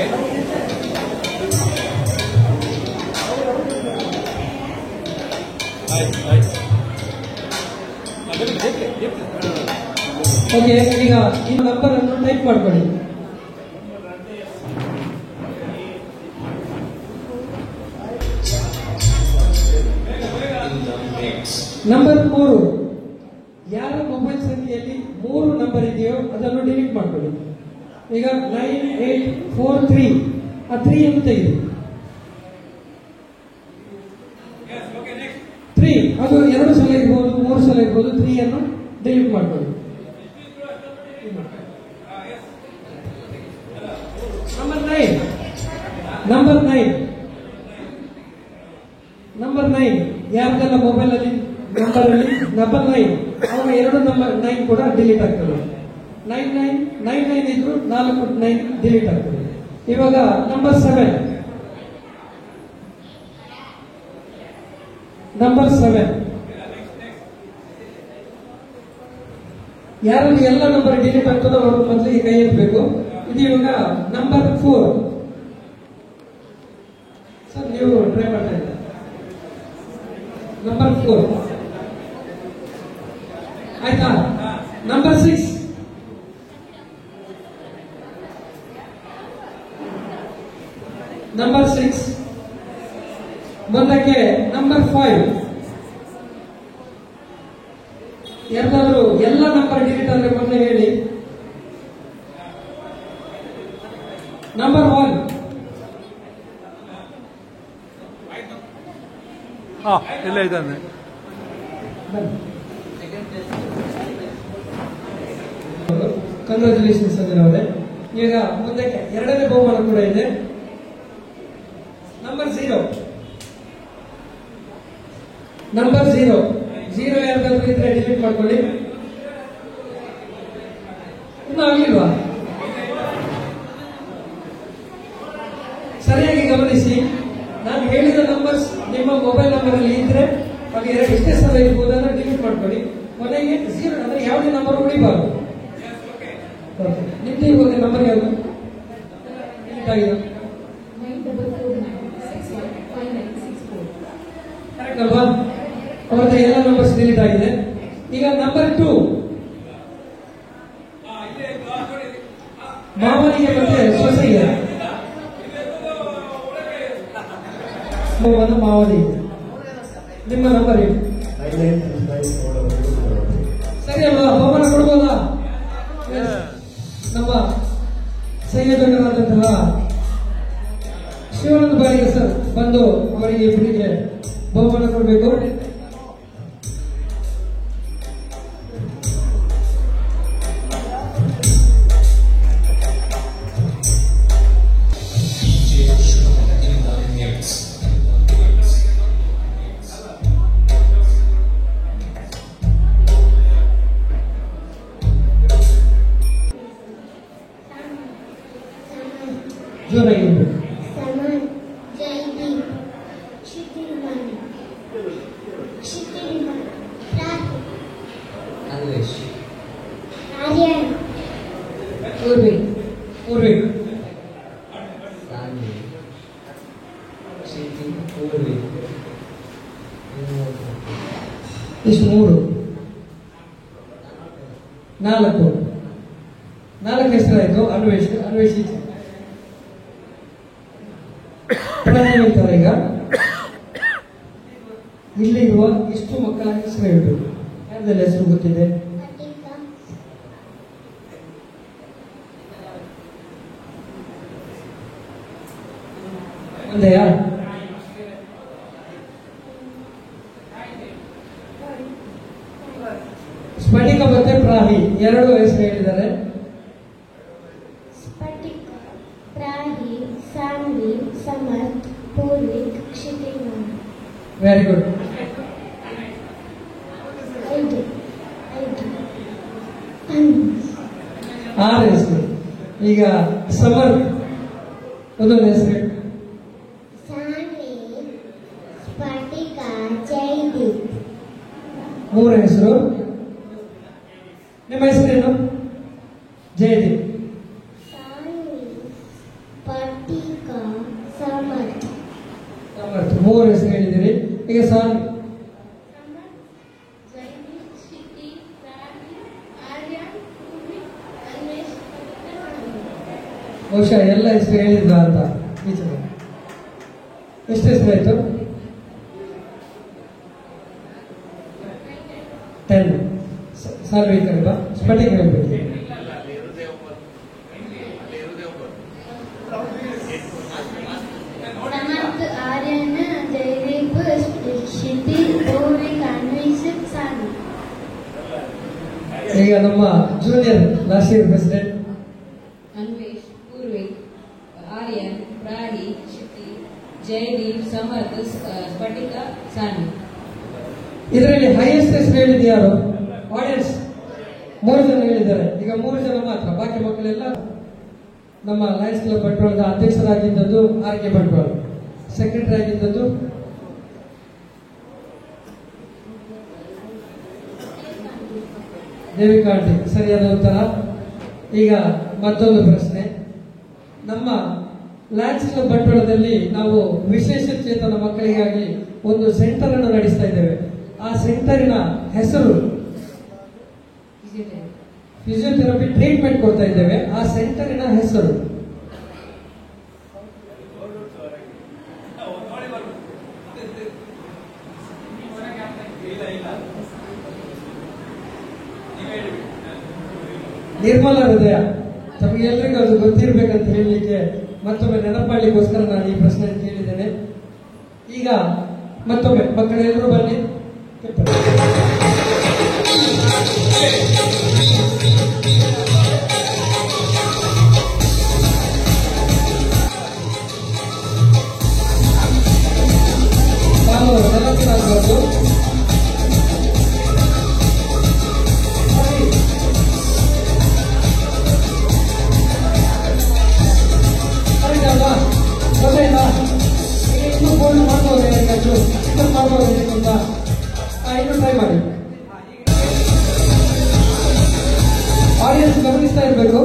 ಓಕೆ. ಈಗ ಈ ನಂಬರ್ ಅನ್ನು ಟೈಪ್ ಮಾಡ್ಕೊಳ್ಳಿ. ನಂಬರ್ 3, ಯಾರ ಮೊಬೈಲ್ ಸಂಖ್ಯೆಯಲ್ಲಿ 3 ನಂಬರ್ ಇದೆಯೋ ಅದನ್ನು ಡಿಲೀಟ್ ಮಾಡ್ಕೊಳ್ಳಿ. ಈಗ 9843 ಆ 3 ಅಂತ ತೆಗೆದು 3, ಅದು 2 ಸಲ ಇರ್ಬೋದು, 3 ಸಲ ಇರ್ಬೋದು. 3 ಅನ್ನು ಡಿಲೀಟ್ ಮಾಡ್ಕೊಳ್ಳಿ. ನಂಬರ್ 9 ಯಾರು? 9 ಅವನ 2 ನಂಬರ್ 9 ಕೂಡ ಡಿಲೀಟ್ ಆಗ್ತದೆ. 99 ಇದ್ರು 4 9 ಡಿಲೀಟ್ ಆಗ್ತದೆ. ಇವಾಗ ನಂಬರ್ 7 ಯಾರಲ್ಲಿ ಎಲ್ಲ ನಂಬರ್ ಡಿಲೀಟ್ ಆಗ್ತದೋ ಅವರು ಮೊದಲಿಗೆ ಕೈ ಎತ್ತಬೇಕು. ಇದು ಇವಾಗ ನಂಬರ್ 4 ಸರ್, ನೀವು ಟ್ರೈ ಮಾಡ್ತಾ ಇದ್ದೀರಾ. ನಂಬರ್ 4 ಆಯ್ತಾ? ನಂಬರ್ 6 ಮುಂದಕ್ಕೆ ನಂಬರ್ 5 ಯಾರಾದ್ರೂ ಎಲ್ಲ ನಂಬರ್ ಡಿಲೀಟ್ ಆದ್ರೆ ಮೊದಲೇ ಹೇಳಿ. ನಂಬರ್ 1 ಇಲ್ಲ ಇದ್ದಾನೆ. ಕಂಗ್ರಾಚುಲೇಷನ್ಸ್ ಸಂಜನಾ ಅವರೇ. ಈಗ ಮುಂದಕ್ಕೆ 2ನೇ ಬಹುಮಾನ ಕೂಡ ಇದೆ. ನಂಬರ್ 0 ಯಾರ್ದಾದ್ರೂ ಇದ್ರೆ ಡಿಲೀಟ್ ಮಾಡ್ಕೊಳ್ಳಿ. ಇನ್ನು ಆಗಿಲ್ವಾ? ಸರಿಯಾಗಿ ಗಮನಿಸಿ. ನಾನು ಹೇಳಿದ ನಂಬರ್ಸ್ ನಿಮ್ಮ ಮೊಬೈಲ್ ನಂಬರ್ ಅಲ್ಲಿ ಇದ್ರೆ ಅಲ್ಲಿ ಎಷ್ಟೇ ಸಲ ಇರ್ಬೋದನ್ನ ಡಿಲೀಟ್ ಮಾಡ್ಕೊಳ್ಳಿ. ಕೊನೆಗೆ 0 ಅಂದ್ರೆ ಯಾವುದೇ ನಂಬರ್ ಉಳಿಬಾರ್ದು. ನಿಮ್ದು ಇವಾಗ ನಂಬರ್ ಯಾವುದು ಡಿಲೀಟ್ ಆಗಿದೆ? ಕರೆಕ್ಟ್ ಅಲ್ವಾ? ಅವರದ್ದು ಎಲ್ಲ ನಂಬರ್ಸ್ ಡಿಲೀಟ್ ಆಗಿದೆ. ಈಗ ನಂಬರ್ 2 ಮಾವನಿಗೆ ಮತ್ತೆ ಸೊಸೆಗೆ ಮಾವನಿ. ನಿಮ್ಮ ನಂಬರ್ ಏನು? ಸರಿ ಅಲ್ವಾ? ಬಹುಮಾನ ಕೊಡ್ಬೋದಾ? ನಮ್ಮ ಸಂಯೋಜಕರಾದಂತಹ ಶಿವಾನಂದ ಬಾರಿಗೆ ಸರ್ ಬಂದು ಅವರಿಗೆ ಇಬ್ಬರಿಗೆ ಬಹುಮಾನ ಕೊಡಬೇಕು. ಜೋರಾಗಿರ್ಬೇಕು. ಇಷ್ಟು 4 ಹೆಸರಾಯ್ತು. ಅನ್ವೇಷಿ ಹೇಳ್ತಾರೆ. ಈಗ ಇಲ್ಲಿರುವ ಇಷ್ಟು ಮಕ್ಕಳ ಹೆಸರು ಹೇಳ್ಬೇಕು. ಯಾರ್ದೆಲ್ಲ ಹೆಸರು ಗೊತ್ತಿದೆ? ಒಂದೆಯಾ? ಸ್ಫಟಿಕ ಮತ್ತೆ ಪ್ರಾಹಿ 2 ಹೆಸರು ಹೇಳಿದ್ದಾರೆ. ಸ್ಫಟಿಕ, ಪ್ರಾಹಿ, ಸಾನ್ವಿ, ಸಮರ್ಥ್, ಪೂರ್ವಿಕ್, ಕ್ಷಿತಿಮಾನ್. Very good. 6 ಹೆಸರು. ಈಗ ಸಮರ್ಥ್ ಒಂದೊಂದು ಹೆಸರು. ಸಾನ್ವಿ, ಸ್ಫಟಿಕ, ಜೈದೀಪ್. 3 ಹೆಸರು. ನಿಮ್ಮ ಹೆಸರೇನು? ಜಯದೀಪ್. ಸಾನ್ವಿ, ಸ್ಫಟಿಕ, ಸಮರ್ಥ್. 3 ಹೆಸರು ಹೇಳಿದ್ದೀರಿ. ಈಗ ಸಾನ್ವಿ. ಬಹುಶಃ ಎಲ್ಲ ಹೆಸರು ಹೇಳಿದ್ರ ಅಂತ ಟೀಚರ್. ಎಷ್ಟು ಹೆಸರಾಯ್ತು? 10. ಸಾರ್ವಜನಿಕ ಸ್ಫಟಿಕ ಹೇಳ್ಬೇಕು. ಸಮರ್ಥ್, ಆರ್ಯನ್, ಜಯದೀಪ್, ಕ್ಷಿತಿ, ಪೂರ್ವಿಕ್, ಅನ್ವೇಷಿತ್, ಸಾನ್ವಿ. ಈಗ ನಮ್ಮ junior last year president Anvesh, Purvik, Aryan, Prahi, Kshiti, Jaydeep, Samarth, Sphatika, Saanvi. ಇದರಲ್ಲಿ ಹೈಯೆಸ್ಟ್ ಹೆಸರು ಹೇಳಿದ ಯಾರು? ಆಡಿಯನ್ಸ್ 3 ಜನ ಹೇಳಿದ್ದಾರೆ. ಈಗ 3 ಜನ ಮಾತ್ರ, ಬಾಕಿ ಮಕ್ಕಳೆಲ್ಲ ನಮ್ಮ ಲಯನ್ಸ್ ಕ್ಲಬ್ ಬಂಟ್ವಾಳದ ಅಧ್ಯಕ್ಷರಾಗಿದ್ದದ್ದು ಆರ್ಕೆ ಬಂಟ್ವಾಳ, ಸೆಕ್ರೆಟರಿ ಆಗಿದ್ದದ್ದು ದೇವಿಕಾಂಟಿ. ಸರಿಯಾದ ಉತ್ತರ. ಈಗ ಮತ್ತೊಂದು ಪ್ರಶ್ನೆ. ನಮ್ಮ ಲಯನ್ಸ್ ಕ್ಲಬ್ ಬಂಟ್ವಾಳದಲ್ಲಿ ನಾವು ವಿಶೇಷ ಚೇತನ ಮಕ್ಕಳಿಗಾಗಿ ಒಂದು ಸೆಂಟರ್ ಅನ್ನು ನಡೆಸ್ತಾ ಇದ್ದೇವೆ. ಆ ಸೆಂಟರಿನ ಹೆಸರು? ಫಿಸಿಯೋಥೆರಪಿ ಟ್ರೀಟ್ಮೆಂಟ್ ಕೊಡ್ತಾ ಇದ್ದೇವೆ. ಆ ಸೆಂಟರಿನ ಹೆಸರು? ನಿರ್ಮಲ ಹೃದಯ. ತಮಗೆಲ್ಲರಿಗೂ ಅದು ಗೊತ್ತಿರಬೇಕಂತ ಹೇಳಲಿಕ್ಕೆ ಮತ್ತೊಮ್ಮೆ ನೆನಪಾಡಲಿಕ್ಕೋಸ್ಕರ ನಾನು ಈ ಪ್ರಶ್ನೆ ಕೇಳಿದ್ದೇನೆ. ಈಗ ಮತ್ತೊಮ್ಮೆ ಮಕ್ಕಳೆಲ್ಲರೂ ಬನ್ನಿ. ಆಡಿಯನ್ಸ್ ಗಮನಿಸ್ತಾ ಇರಬೇಕು.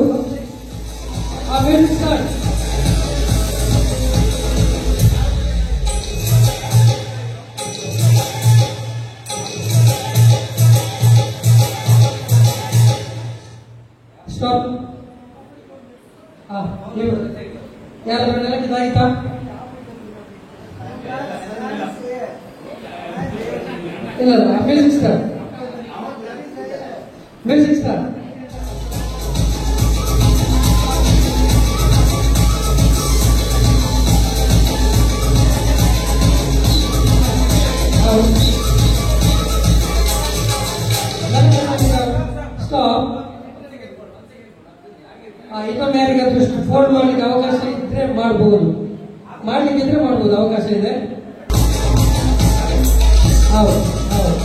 ಸ್ಟಾಪ್. ಯಾರ ನೆಲಕ್ಕಿದಾಯ್ತಾ? ಇಲ್ಲ, music star, music star. Stop. ಇನ್ನೊಮ್ಮೆ ಯಾರಿಗಾದ್ರೂ ಫೋನ್ ಮಾಡ್ಲಿಕ್ಕೆ ಅವಕಾಶ ಇದ್ರೆ ಮಾಡಬಹುದು, ಮಾಡ್ಲಿಕ್ಕಿದ್ರೆ ಮಾಡಬಹುದು, ಅವಕಾಶ ಇದೆ. ಹೌದು ಹೌದು.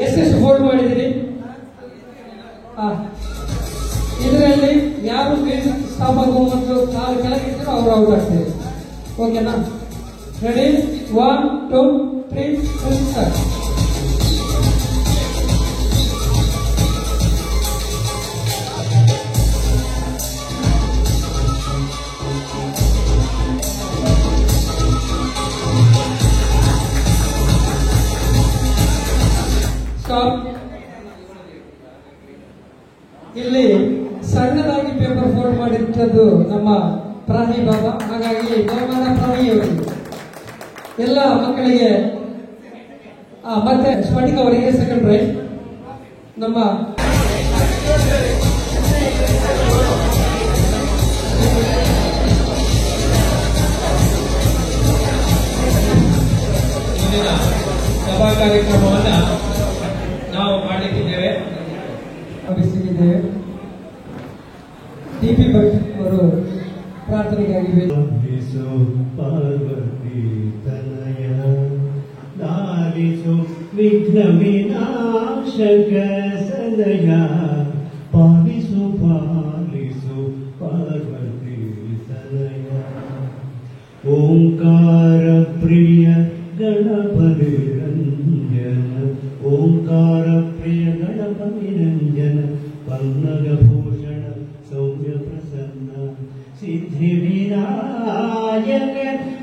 ಎಷ್ಟೆಷ್ಟು ಫೋನ್ ಮಾಡಿದಿರಿ? ಇದರಲ್ಲಿ ಯಾರು ಮ್ಯೂಸಿಕ್ ಸ್ಟಾಪ್ ಆಗೋ ಮತ್ತು ಕಾಲು ಕೆಳಗಿದ್ರು ಅವರು ಔಟ್ ಆಗ್ತಾರೆ. ಓಕೆನಾ? ರೆಡಿ? 1 2 3 ಸ್ಟಾರ್ಟ್. ಇಲ್ಲಿ ಸಣ್ಣದಾಗಿ ಪೇಪರ್ ಫೋಲ್ಡ್ ಮಾಡಿರ್ತದ್ದು ನಮ್ಮ ಪ್ರಾಣಿ ಬಾಬಾ. ಹಾಗಾಗಿ ಬಹುಮಾನ ಪ್ರಾಣಿಯವರಿಗೆ, ಎಲ್ಲ ಮಕ್ಕಳಿಗೆ. ಮತ್ತೆ ಸ್ಫಟಿಕ ಅವರಿಗೆ ಸೆಕೆಂಡ್ ಪ್ರೈಸ್. ನಮ್ಮ ಮುಂದಿನ ಸಭಾ ಕಾರ್ಯಕ್ರಮವನ್ನ ನಾವು ಮಾಡಲಿಕ್ಕಿದ್ದೇವೆ. ಹಮ್ಮಿಕೊಂಡಿದ್ದೇವೆ. ಟಿಪಿ ಭಟ್ ಅವರು ಪ್ರಾರ್ಥನೆಗಾಗಿ ಪಾರ್ವತಿ ತನಯ ಲಾಲಿಸು ವಿಘ್ನ ವಿನಾಶಕ ಸದಯ ಪಾಲಿಸು ಪಾಲಿಸು ಪಾರ್ವತಿ ತನಯ. ಓಂಕಾರ ಪ್ರಿಯ ಗಣಪತಿ ರಂಜನ, ಓಂಕಾರ ಪ್ರಿಯ ಗಣಪತಿ ರಂಜನ, ಪನ್ನಗಭೂಷಣ ಸೌಮ್ಯ ಪ್ರಸನ್ನ, ಸಿದ್ಧಿ ವಿನಾಯಕ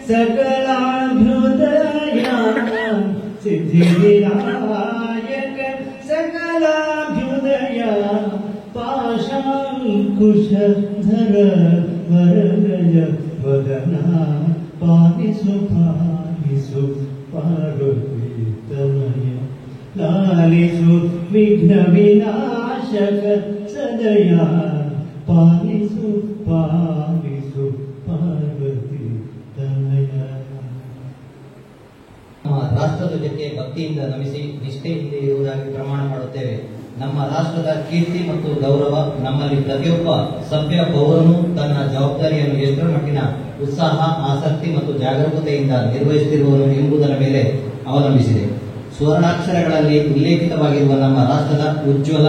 ಸಕಲಾಭ್ಯುದಯ, ಸಿದ್ಧಿ ವಿನಾಯಕ ಸಕಲಾಭ್ಯುದಯ, ಪಾಶಾಂಕುಶಧರ ವರದಯ ವದನ, ಪಾಲಿಸು ಪಾಲಿಸು ಪಾರ್ವತಿ ತನಯ. ಲಾಲಿಸು ವಿಘ್ನ ವಿನಾಶಕ ಸದಯ, ಪಾಲಿಸು ಪಾಲಿಸು ಪಾರ್ವತಿ ತನಯ. ರಾಷ್ಟ್ರಧ್ವಜಕ್ಕೆ ಭಕ್ತಿಯಿಂದ ನಮಿಸಿ ನಿಷ್ಠೆಯಿಂದ ಇರುವುದಾಗಿ ಪ್ರಮಾಣ ಮಾಡುತ್ತೇವೆ. ನಮ್ಮ ರಾಷ್ಟ್ರದ ಕೀರ್ತಿ ಮತ್ತು ಗೌರವ ನಮ್ಮಲ್ಲಿ ಪ್ರತಿಯೊಬ್ಬ ಸಭ್ಯ ಪೌರನು ತನ್ನ ಜವಾಬ್ದಾರಿಯನ್ನು ಎಷ್ಟರ ಮಟ್ಟಿನ ಉತ್ಸಾಹ, ಆಸಕ್ತಿ ಮತ್ತು ಜಾಗರೂಕತೆಯಿಂದ ನಿರ್ವಹಿಸುತ್ತಿರುವನು ಎಂಬುದರ ಮೇಲೆ ಅವಲಂಬಿಸಿದೆ. ಸುವರ್ಣಾಕ್ಷರಗಳಲ್ಲಿ ಉಲ್ಲೇಖಿತವಾಗಿರುವ ನಮ್ಮ ರಾಷ್ಟ್ರದ ಉಜ್ವಲ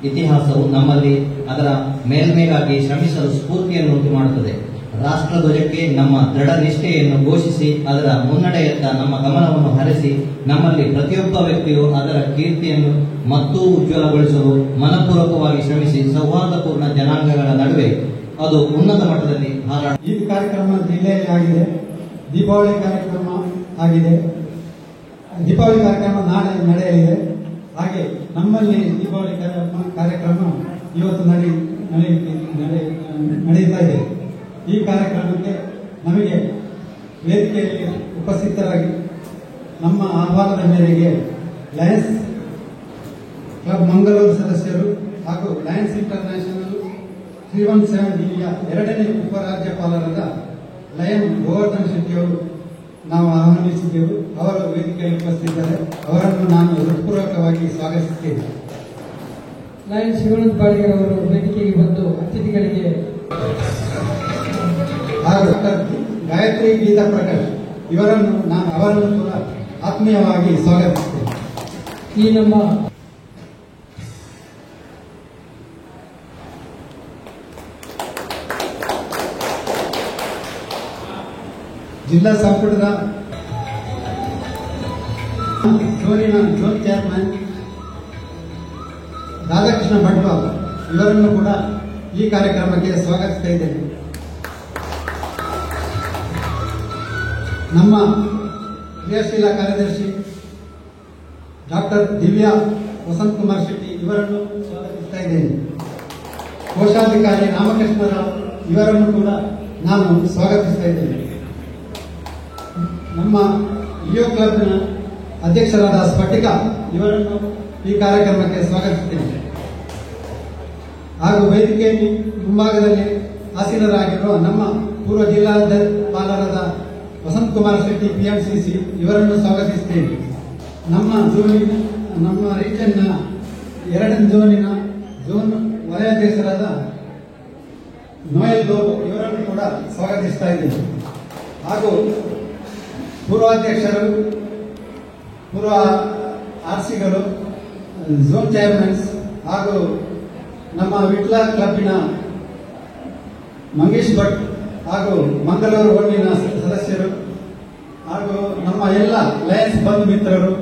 ಇತಿಹಾಸವು ನಮ್ಮಲ್ಲಿ ಅದರ ಮೇಲ್ಮೆಗಾಗಿ ಶ್ರಮಿಸಲು ಸ್ಫೂರ್ತಿಯನ್ನು ಉಂಟು ಮಾಡುತ್ತದೆ. ರಾಷ್ಟ್ರಧ್ವಜಕ್ಕೆ ನಮ್ಮ ದೃಢ ನಿಷ್ಠೆಯನ್ನು ಘೋಷಿಸಿ ಅದರ ಮುನ್ನಡೆಯತ್ತ ನಮ್ಮ ಗಮನವನ್ನು ಹರಿಸಿ ನಮ್ಮಲ್ಲಿ ಪ್ರತಿಯೊಬ್ಬ ವ್ಯಕ್ತಿಯು ಅದರ ಕೀರ್ತಿಯನ್ನು ಮತ್ತೂ ಉಜ್ವಲಗೊಳಿಸಲು ಮನಪೂರ್ವಕವಾಗಿ ಶ್ರಮಿಸಿ ಸೌಹಾರ್ದಪೂರ್ಣ ಜನಾಂಗಗಳ ನಡುವೆ ಅದು ಉನ್ನತ ಮಟ್ಟದಲ್ಲಿ ಹಾರಾಡ. ಈ ಕಾರ್ಯಕ್ರಮ ಜಿಲ್ಲೆಯಲ್ಲಿ ಆಗಿದೆ. ದೀಪಾವಳಿ ಕಾರ್ಯಕ್ರಮ ಆಗಿದೆ. ದೀಪಾವಳಿ ಕಾರ್ಯಕ್ರಮ ನಾಳೆ ನಡೆಯಲಿದೆ. ಹಾಗೆ ನಮ್ಮಲ್ಲಿ ದೀಪಾವಳಿ ಕಾರ್ಯಕ್ರಮ ಇವತ್ತು ನಡೆಯುತ್ತಾ ಇದೆ. ಈ ಕಾರ್ಯಕ್ರಮಕ್ಕೆ ನಮಗೆ ವೇದಿಕೆಯಲ್ಲಿ ಉಪಸ್ಥಿತರಾಗಿ ನಮ್ಮ ಆಹ್ವಾನದ ಮೇರೆಗೆ ಲಯನ್ಸ್ ಕ್ಲಬ್ ಮಂಗಳೂರು ಸದಸ್ಯರು ಹಾಗೂ ಲಯನ್ಸ್ ಇಂಟರ್ನ್ಯಾಷನಲ್ 317 ಡಿವಿಯ 2ನೇ ಉಪರಾಜ್ಯಪಾಲರಾದ ಲಯನ್ ಗೋವರ್ಧನ್ ಶೆಟ್ಟಿಯವರು ನಾವು ಆಹ್ವಾನಿಸಿದ್ದೆವು. ಅವರು ವೇದಿಕೆಯಲ್ಲಿ ಉಪಸ್ಥಿತರಿದ್ದಾರೆ. ಅವರನ್ನು ನಾನು ಹೃತ್ಪೂರ್ವಕವಾಗಿ ಸ್ವಾಗತಿಸುತ್ತೇನೆ. ಲಯನ್ ಶಿವಾನಂದ ಬಾಳಿಗರ್ ಅವರು ವೇದಿಕೆಗೆ ಬಂದು ಅತಿಥಿಗಳಿಗೆ ಹಾಗೂ ಡಾಕ್ಟರ್ ಗಾಯತ್ರಿ ಗೀತಾ ಪ್ರಕಾಶ್ ಅವರನ್ನು ಕೂಡ ಆತ್ಮೀಯವಾಗಿ ಸ್ವಾಗತಿಸುತ್ತೇನೆ. ಈ ನಮ್ಮ ಜಿಲ್ಲಾ ಸಂಪುಟದ ಝೋನ್ ಚೇರ್ಮನ್ ರಾಧಾಕೃಷ್ಣ ಭಟ್ವಾಲ್ ಇವರನ್ನು ಕೂಡ ಈ ಕಾರ್ಯಕ್ರಮಕ್ಕೆ ಸ್ವಾಗತಿಸ್ತಾ ಇದ್ದೇನೆ. ನಮ್ಮ ಕ್ರಿಯಾಶೀಲ ಕಾರ್ಯದರ್ಶಿ ಡಾಕ್ಟರ್ ದಿವ್ಯಾ ವಸಂತ್ ಕುಮಾರ್ ಶೆಟ್ಟಿ ಇವರನ್ನು ಸ್ವಾಗತಿಸ್ತಾ ಇದ್ದೇನೆ. ಕೋಶಾಧಿಕಾರಿ ರಾಮಕೃಷ್ಣ ರಾವ್ ಇವರನ್ನು ಕೂಡ ನಾನು ಸ್ವಾಗತಿಸ್ತಾ ಇದ್ದೇನೆ. ನಮ್ಮ ಲಿಯೋ ಕ್ಲಬ್ನ ಅಧ್ಯಕ್ಷರಾದ ಸ್ಫಟಿಕ ಇವರನ್ನು ಈ ಕಾರ್ಯಕ್ರಮಕ್ಕೆ ಸ್ವಾಗತಿಸುತ್ತೇನೆ. ಹಾಗೂ ವೇದಿಕೆಯಲ್ಲಿ ಮುಂಭಾಗದಲ್ಲಿ ಆಸೀನರಾಗಿರುವ ನಮ್ಮ ಪೂರ್ವ ಜಿಲ್ಲಾಪಾಲರಾದ ವಸಂತ್ ಕುಮಾರ್ ಶೆಟ್ಟಿ PMCC ಇವರನ್ನು ಸ್ವಾಗತಿಸುತ್ತೇನೆ. ನಮ್ಮ ರೀಜನ್ನ 2ನೇ ಝೋನ್ ವಲಯಾಧ್ಯಕ್ಷರಾದ ನೋಯಲ್ ಗೋಬು ಇವರನ್ನು ಕೂಡ ಸ್ವಾಗತಿಸ್ತಾ ಇದ್ದೇನೆ. ಹಾಗೂ ಪೂರ್ವಾಧ್ಯಕ್ಷರು, ಪೂರ್ವ ಆರ್ಸಿಗಳು, ಝೋನ್ ಚೇರ್ಮನ್ಸ್ ಹಾಗೂ ನಮ್ಮ ವಿಟ್ಲ ಕ್ಲಬ್ಬಿನ ಮಂಗೇಶ್ ಭಟ್ ಹಾಗೂ ಮಂಗಳೂರು ಒಳ್ಳಿನ ಸದಸ್ಯರು ಹಾಗೂ ನಮ್ಮ ಎಲ್ಲ ಲಯನ್ಸ್ ಬಂಧು ಮಿತ್ರರು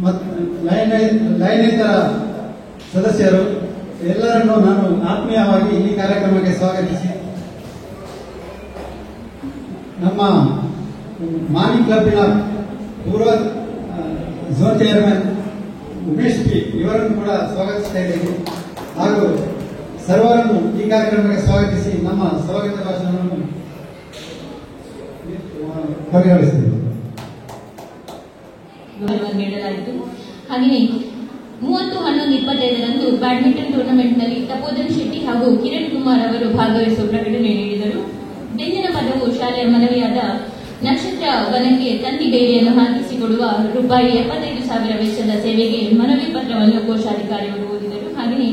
ಮತ್ತು ಲಯನೇತರ ಸದಸ್ಯರು ಎಲ್ಲರನ್ನೂ ನಾನು ಆತ್ಮೀಯವಾಗಿ ಈ ಕಾರ್ಯಕ್ರಮಕ್ಕೆ ಸ್ವಾಗತಿಸಿ ನಮ್ಮ ಮಾನಿ ಕ್ಲಬ್ಬಿನ ಪೂರ್ವ ಝೋನ್ ಚೇರ್ಮನ್ ಉಮೇಶ್ ಪಿ ಇವರನ್ನು ಕೂಡ ಸ್ವಾಗತಿಸ್ತಾ ಇದ್ದೇನೆ. ಹಾಗೂ ಸರ್ವರನ್ನು ಈ ಕಾರ್ಯಕ್ರಮಕ್ಕೆ ಸ್ವಾಗತಿಸಿ ನಮ್ಮ ಸ್ವಾಗತ ಭಾಷಣವನ್ನು ಪರಿಗಣಿಸಿದ್ದೇವೆ. ನೀಡಲಾಯಿತು. ಹಾಗೆಯೇ 30/11/25ರಂದು ಬ್ಯಾಡ್ಮಿಂಟನ್ ಟೂರ್ನಮೆಂಟ್ನಲ್ಲಿ ತಪೋಧನ್ ಶೆಟ್ಟಿ ಹಾಗೂ ಕಿರಣ್ ಕುಮಾರ್ ಅವರು ಭಾಗವಹಿಸುವ ಪ್ರಕಟಣೆ ನೀಡಿದರು. ಬೆಂದಿನ ಪದವು ಶಾಲೆಯ ಮನವಿಯಾದ ನಕ್ಷತ್ರ ವನಕ್ಕೆ ತಂತಿ ಬೇಲಿಯನ್ನು ಹಾಕಿಸಿಕೊಡುವ ರೂಪಾಯಿ 75,000 ವೆಚ್ಚದ ಸೇವೆಗೆ ಮನವಿ ಪತ್ರವನ್ನು ಕೋಶಾಧಿಕಾರಿಯವರು ಓದಿದರು. ಹಾಗೆಯೇ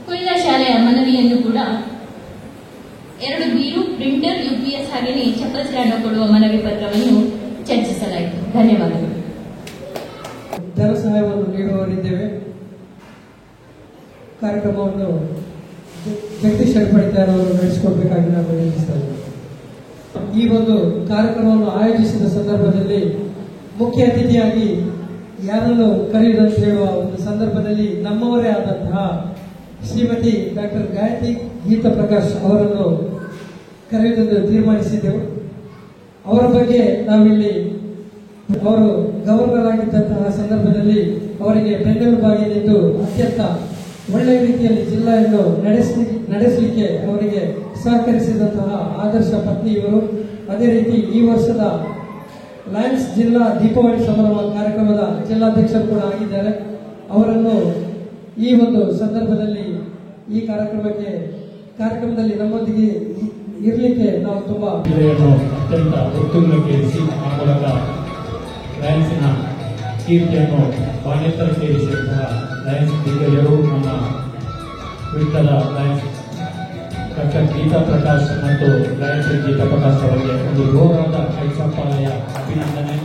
ಕುಳಿತ ಶಾಲೆಯ ಮನವಿಯನ್ನು ಕೂಡ 2 ಬೀರು, ಪ್ರಿಂಟರ್, UPS ಹಾಗೆಯೇ ಚಪ್ಪಲ್ ಸ್ಟ್ಯಾಂಡ್ ಕೊಡುವ ಮನವಿ ಪತ್ರವನ್ನು ಚರ್ಚಿಸಲಾಯಿತು. ಧನ್ಯವಾದಗಳು. ಧನ ಸಹಾಯವನ್ನು ನೀಡುವವರಿದ್ದೇವೆ. ಕಾರ್ಯಕ್ರಮವನ್ನು ಜಗದೀಶ್ ಅಡ್ಪಡಿದಾರ್ ಅವರು ನಡೆಸಿಕೊಡ್ಬೇಕಾಗಿ ನಾನು ವಿನಂತಿಸ್ತಾ ಇದ್ದೇನೆ. ಈ ಒಂದು ಕಾರ್ಯಕ್ರಮವನ್ನು ಆಯೋಜಿಸಿದ ಸಂದರ್ಭದಲ್ಲಿ ಮುಖ್ಯ ಅತಿಥಿಯಾಗಿ ಯಾರನ್ನು ಕರೆಯುವುದಂತ ಹೇಳುವ ಒಂದು ಸಂದರ್ಭದಲ್ಲಿ ನಮ್ಮವರೇ ಆದಂತಹ ಶ್ರೀಮತಿ ಡಾಕ್ಟರ್ ಗಾಯತ್ರಿ ಗೀತಾ ಪ್ರಕಾಶ್ ಅವರನ್ನು ಕರೆಯುವುದೆಂದು ತೀರ್ಮಾನಿಸಿದ್ದೆವು. ಅವರ ಬಗ್ಗೆ ನಾವಿಲ್ಲಿ ಅವರು ಗವರ್ನರ್ ಆಗಿದ್ದಂತಹ ಸಂದರ್ಭದಲ್ಲಿ ಅವರಿಗೆ ಬೆನ್ನೆಲುಬಾಗಿ ನಿಂತು ಅತ್ಯಂತ ಒಳ್ಳೆಯ ರೀತಿಯಲ್ಲಿ ಜಿಲ್ಲೆಯನ್ನು ನಡೆಸಲಿಕ್ಕೆ ಅವರಿಗೆ ಸಹಕರಿಸಿದಂತಹ ಆದರ್ಶ ಪತ್ನಿ ಇವರು. ಅದೇ ರೀತಿ ಈ ವರ್ಷದ ಲಯನ್ಸ್ ಜಿಲ್ಲಾ ದೀಪಾವಳಿ ಸಂಭ್ರಮ ಕಾರ್ಯಕ್ರಮದ ಜಿಲ್ಲಾಧ್ಯಕ್ಷರು ಕೂಡ ಆಗಿದ್ದಾರೆ. ಅವರನ್ನು ಈ ಒಂದು ಸಂದರ್ಭದಲ್ಲಿ ಈ ಕಾರ್ಯಕ್ರಮದಲ್ಲಿ ನಮ್ಮೊಂದಿಗೆ ಇರಲಿಕ್ಕೆ ನಾವು ತುಂಬಾ ಅತ್ಯಂತ ಉತ್ತುಂಗಕ್ಕೇರಿಸಿ ಆ ಮೂಲಕ ಲಯನ್ಸಿನ ಕೀರ್ತಿಯನ್ನು ಬಾನೆತ್ತರಕ್ಕೇರಿಸಿದಂತಹ ಲಯನ್ಸ್ ದಿಗ್ಗಜರು ನಮ್ಮ ವಿಠಲ ಲಯನ್ಸ್ ಡಾಕ್ಟರ್ ಗೀತಾ ಪ್ರಕಾಶ್ ಮತ್ತು ಲಯನ್ಸ್ ಗೀತಾ ಪ್ರಕಾಶ್ ಅವರಿಗೆ ಒಂದು ಗೌರವದ ಕೈಚಪ್ಪಾಳೆಯ ಅಭಿನಂದನೆ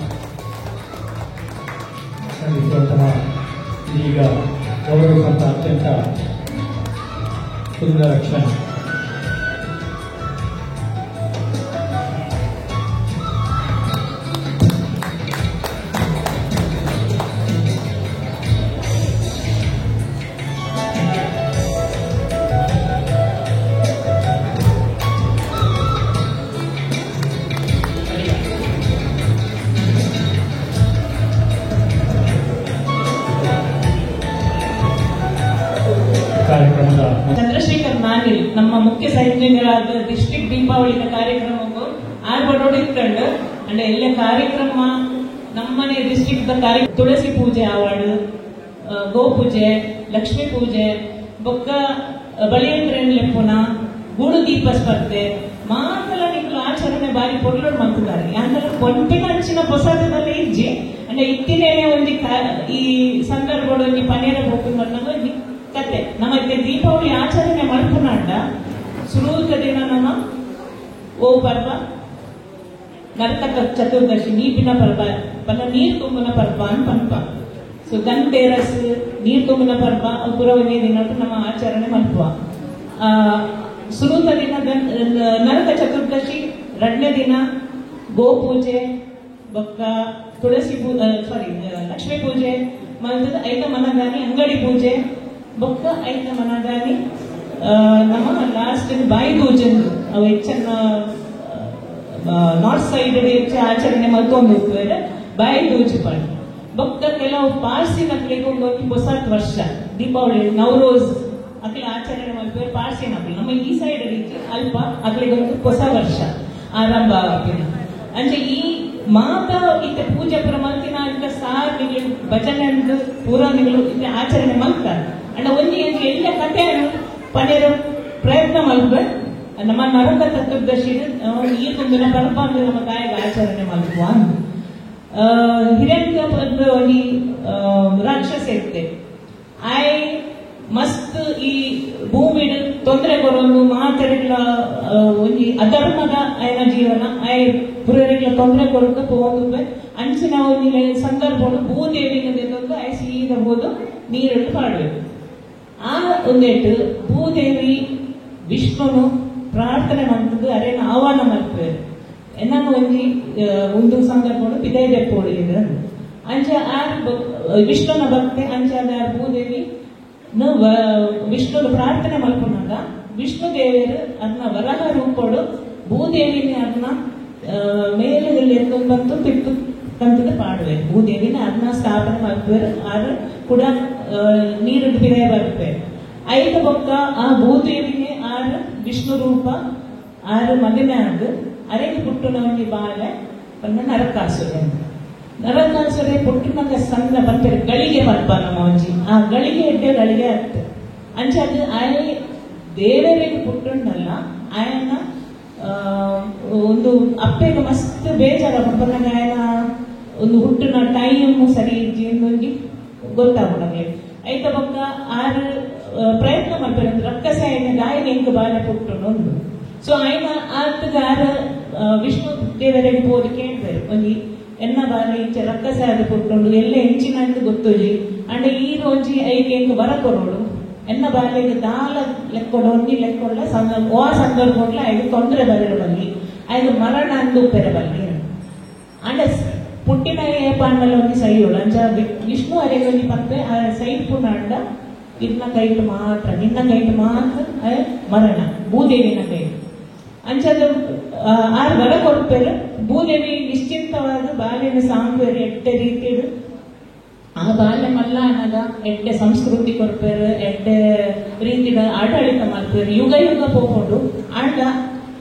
ಸಲ್ಲಿಸುವಂತಹ ಈಗ ಗೌರವಿಸುವಂಥ ಅತ್ಯಂತ ಸುಂದರ ಕ್ಷಣ. ಚಂದ್ರಶೇಖರ್ ನಾನಿಲ್ ನಮ್ಮ ಮುಖ್ಯ ಸಂಯೋಜಕರಾದ ಡಿಸ್ಟ್ರಿಕ್ಟ್ ದೀಪಾವಳಿನ ಕಾರ್ಯಕ್ರಮಕ್ಕೂ ಆರ್ಬಡೋಡು ಇತ್ತಂಡು ಅಂಡ್ ಎಲ್ಲ ಕಾರ್ಯಕ್ರಮ ನಮ್ಮನೆ ಡಿಸ್ಟ್ರಿಕ್ಟ್ ಕಾರ್ಯ ತುಳಸಿ ಪೂಜೆ ಆವಾಡು, ಗೋಪೂಜೆ, ಲಕ್ಷ್ಮೀ ಪೂಜೆ, ಬೊಕ್ಕ ಬಳಿಯಂದ್ರೇನ್ ಲೆಪ್ಪುನ ಗೂಡು ದೀಪ ಸ್ಪರ್ಧೆ ಮಾತಲ ನಿಕ್ಲು ಆಚರಣೆ ಬಾರಿ ಪೊರ್ಲೋಡ್ ಮಾಡ್ತಿದ್ದಾರೆ. ಯಾಕಂದ್ರೆ ಪೊಂಪಿನ ಅಂಚಿನ ಪ್ರಸಾದದಲ್ಲಿ ಇಜ್ಜಿ ಅಂದ್ರೆ ಇತ್ತಿನೇ ಒಂದು ಈ ಸಂದರ್ಭಗಳು ಒಂಜಿ ಪನೇರ ಹೋಗ್ಕೊಂಡು ಅನ್ನೋದು ಕತೆ. ನಮ್ಮ ದೀಪಾವಳಿ ಆಚರಣೆ ಮಾಡ್ಕೊಂಡ ಶುರುವಿನ ದಿನ ನಮ್ಮ ಓ ಪರ್ವ ನರಕ ಚತುರ್ದಶಿ ನೀಪಿನ ಪರ್ವ ಪಲ್ಲ ನೀರ್ ತುಂಬನ ಪರ್ವ ಅಂತ ಪಂಪ. ಸೊ ಧನ್ತೇರಸ್ ನೀರ್ ತುಂಬನ ಪರ್ವ ಪುರವನೇ ದಿನ ನಮ್ಮ ಆಚರಣೆ ಮಲ್ಪುವ. ಶುರುವಿನ ದಿನ ನರಕ ಚತುರ್ದಶಿ, ಎರಡನೇ ದಿನ ಗೋಪೂಜೆ, ಬೊಕ್ಕ ತುಳಸಿ ಲಕ್ಷ್ಮೀ ಪೂಜೆ ಮಲ್ತದ ಐತ ಮನದಾನಿ ಅಂಗಡಿ ಪೂಜೆ ಬೊಕ್ಕ ಐತ ಮನದಾನಿ ನಮ್ಮ ಲಾಸ್ಟ್ ಬಾಯಿ ಪೂಜೆ ಅವು ಹೆಚ್ಚನ್ನ ನಾರ್ತ್ ಸೈಡ್ ಹೆಚ್ಚು ಆಚರಣೆ ಮಲ್ಕೊಂಡು ಹೋಗ್ತಾರೆ. ಬಾಯಿ ಪೂಜೆ ಪಾಡಿ ಬೊಕ್ಕ ಕೆಲವು ಪಾರ್ಸಿ ನಕ್ಲಿಗೆ ಹೋಗಿ ಹೊಸತ್ ವರ್ಷ ದೀಪಾವಳಿ ನವರೋಜ್ ಅಕ್ಲಿ ಆಚರಣೆ ಮಾಡ್ತಾರೆ. ಪಾರ್ಸಿ ನಕ್ಲಿ ನಮ್ಮ ಈ ಸೈಡ್ ಅಲ್ಪ ಅಕ್ಲಿಗೆ ಒಂದು ಹೊಸ ವರ್ಷ ಆರಂಭ ಆಗ್ತದೆ. ಅಂದ್ರೆ ಈ ಮಾತ ಇತ್ತ ಪೂಜೆ ಪುರ ಮಲ್ತಿನ ಅಂತ ಸಾರ್ಗಳು ಭಜನೆ ಪುರಾಣಿಗಳು ಇತ್ತ ಆಚರಣೆ ಮಾಡ್ತಾರೆ. ಅಂಡ್ ಒಂದು ಎಲ್ಲ ಕಥೆಯನ್ನು ಪಡೆಯಲು ಪ್ರಯತ್ನ ಮಾಡ್ಬೇಕು. ನಮ್ಮ ನರಕ ಚತುರ್ದಶಿ ಈ ತುಂಬಿನ ಪರ್ವ ಅಂದ್ರೆ ನಮ್ಮ ತಾಯಿಗೆ ಆಚರಣೆ ಮಾಡುವ. ಹಿರಣ್ಯ ಒಂದು ರಾಕ್ಷಸ ಇರುತ್ತೆ. ಆಯ್ ಮಸ್ತ್ ಈ ಭೂಮಿ ತೊಂದರೆ ಕೊರೊಂದು ಮಾತಾಡಿಗಳ ಒಂದು ಅಧರ್ಮದ ಆಯ್ನ ಜೀವನ ಆಯ್ ಪುರರಿಗೆ ತೊಂದರೆ ಕೊರದು ಹೋಗುತ್ತವೆ. ಅಂಚಿನ ಒಂದು ಸಂದರ್ಭಗಳು ಭೂದೇವಿಗೆ ಆಯ್ ಸೀದಾ ಹೋದು ನೀರನ್ನು ಪಾಡಬೇಕು. ಆ ಒಂದೇಟು ಭೂದೇವಿ ವಿಷ್ಣುನು ಪ್ರಾರ್ಥನೆ ಮಾಡ್ತದ್ದು ಅರೇನ ಆಹ್ವಾನ ಮಾಡ್ತೇವೆ. ನಾನು ಒಂದು ಸಂದರ್ಭಗಳು ಪಿದಯ ದೆಪ್ಪೋಡಿ ಅಂಚ ಆರು ವಿಷ್ಣುನ ಭಕ್ತಿ ಅಂಚ ಭೂದೇವಿ ವಿಷ್ಣು ಪ್ರಾರ್ಥನೆ ಮಾಡ್ಕೊಂಡಾಗ ವಿಷ್ಣು ದೇವಿಯರು ಅದನ್ನ ವರಹ ರೂಪಗಳು ಭೂದೇವಿನ ಅದನ್ನ ಮೇಲೆದಲ್ಲಿ ಎತ್ಕೊಂಡು ಬಂದು ತಿಟ್ಟು ಕಂತದ ಪಾಡುವೆ. ಭೂದೇವಿನ ಅದನ್ನ ಸ್ಥಾಪನೆ ಮಾಡ್ತಾರೆ. ಆದ್ರೆ ಕೂಡ ನೀರು ಪಿದಯ ಬರ್ತೇವೆ. ಐದು ಬೊಕ್ಕ ಆ ಭೂದೇವಿಗೆ ಆರು ವಿಷ್ಣು ರೂಪ ಆರು ಮಗನ ಅದು ಅರೆಗೆ ಪುಟ್ಟುನ ಒಂದು ಬಾಳೆ ಬಂದ ನರಕಾಸುರೆ. ನರಕಾಸುರೆ ಪುಟ್ಟಿನಂಗ ಸಣ್ಣ ಬರ್ತಾರೆ ಗಳಿಗೆ ಬರ್ಬ ನಮ್ಮ ಒಂಜಿ ಆ ಗಳಿಗೆ ಎಡ್ಡೆ ಗಳಿಗೆ ಆಗ್ತದೆ. ಅಂಚದು ಆಯ ದೇವರಿಗೆ ಪುಟ್ಟುಂಡಲ್ಲ ಆಯನ ಒಂದು ಅಪ್ಪೆಗೆ ಮಸ್ತ್ ಬೇಜಾರ ಬಂದಾಗ ಆಯನ ಒಂದು ಹುಟ್ಟಿನ ಟೈಮ್ ಸರಿ ಇಜ್ಜಿ ಗೊತ್ತಾಗ್ಬಿಡಂಗೆ. ಐತ ಬೊಕ್ಕ ಆರು ಪ್ರಯತ್ನ ಮಾಡ್ತಾರೆ ರಕ್ಕಸ ಆಯ್ನ ಗಾಯಗೆ ಹೆಂಗ ಬಾಳೆ ಪುಟ್ಟುಂಡು ಒಂದು. ಸೊ ಆಯ್ನ ಆತಗಾರ ವಿಷ್ಣು ದೇವರಿಗೆ ಹೋಗಿ ಕೇಳ್ತಾರೆ ಒಂದು ಎನ್ನ ಬಾಲ ಈಚೆ ರಕ್ಕಸ ಆದ ಪುಟ್ಟುಂಡು ಎಲ್ಲ ಹೆಂಚಿನ ಗೊತ್ತೋಜಿ ಅಂಡ್ ಈ ರೋಜಿ ಐಕೆ ಹೆಂಗ ಬರ ಕೊರೋಡು ಎನ್ನ ಬಾಲೆಗೆ ದಾಲ ಲೆಕ್ಕೊಡು ಒಂದಿ ಲೆಕ್ಕೊಡ್ಲ ಓ ಸಂದರ್ಭ ಐದು ತೊಂದರೆ ಬರಬಲ್ಲಿ ಐದು ಮರಣ ಅಂದು ಪೆರಬಲ್ಲಿ ಅಂಡ್ ಪುಟ್ಟಿನ ಪಾಂಡಲ ಒಂದು ಸೈಡ್ ಅಂಚ ವಿಷ್ಣು ಅರೆಗೆ ಒಂದು ಪತ್ತೆ ಸೈಡ್ ಪುಣ್ಣ ಅಂಡ ನಿನ್ನ ಕೈಟ್ ಮಾತ್ರ ಮರಣ ಭೂದೇವಿನ ಕೈ ಅಂಚದ ಆರು ವರ ಕೊಡ್ಪೇರು. ಭೂದೇವಿ ನಿಶ್ಚಿಂತವಾದ ಬಾಲ್ಯನ ಸಾಂಗ್ವೇರು ಎಡ್ಡೆ ರೀತಿ ಆ ಬಾಲ್ಯ ಮಲ್ಲ ಅನ್ನದ ಎಡ್ಡೆ ಸಂಸ್ಕೃತಿ ಕೊಡ್ಪೇರು ಎಡ್ಡೆ ರೀತಿಯ ಆಡಳಿತ ಮಾಡ್ತಾರೆ. ಯುಗ ಹೋಗ್ಕೊಂಡು ಆಡ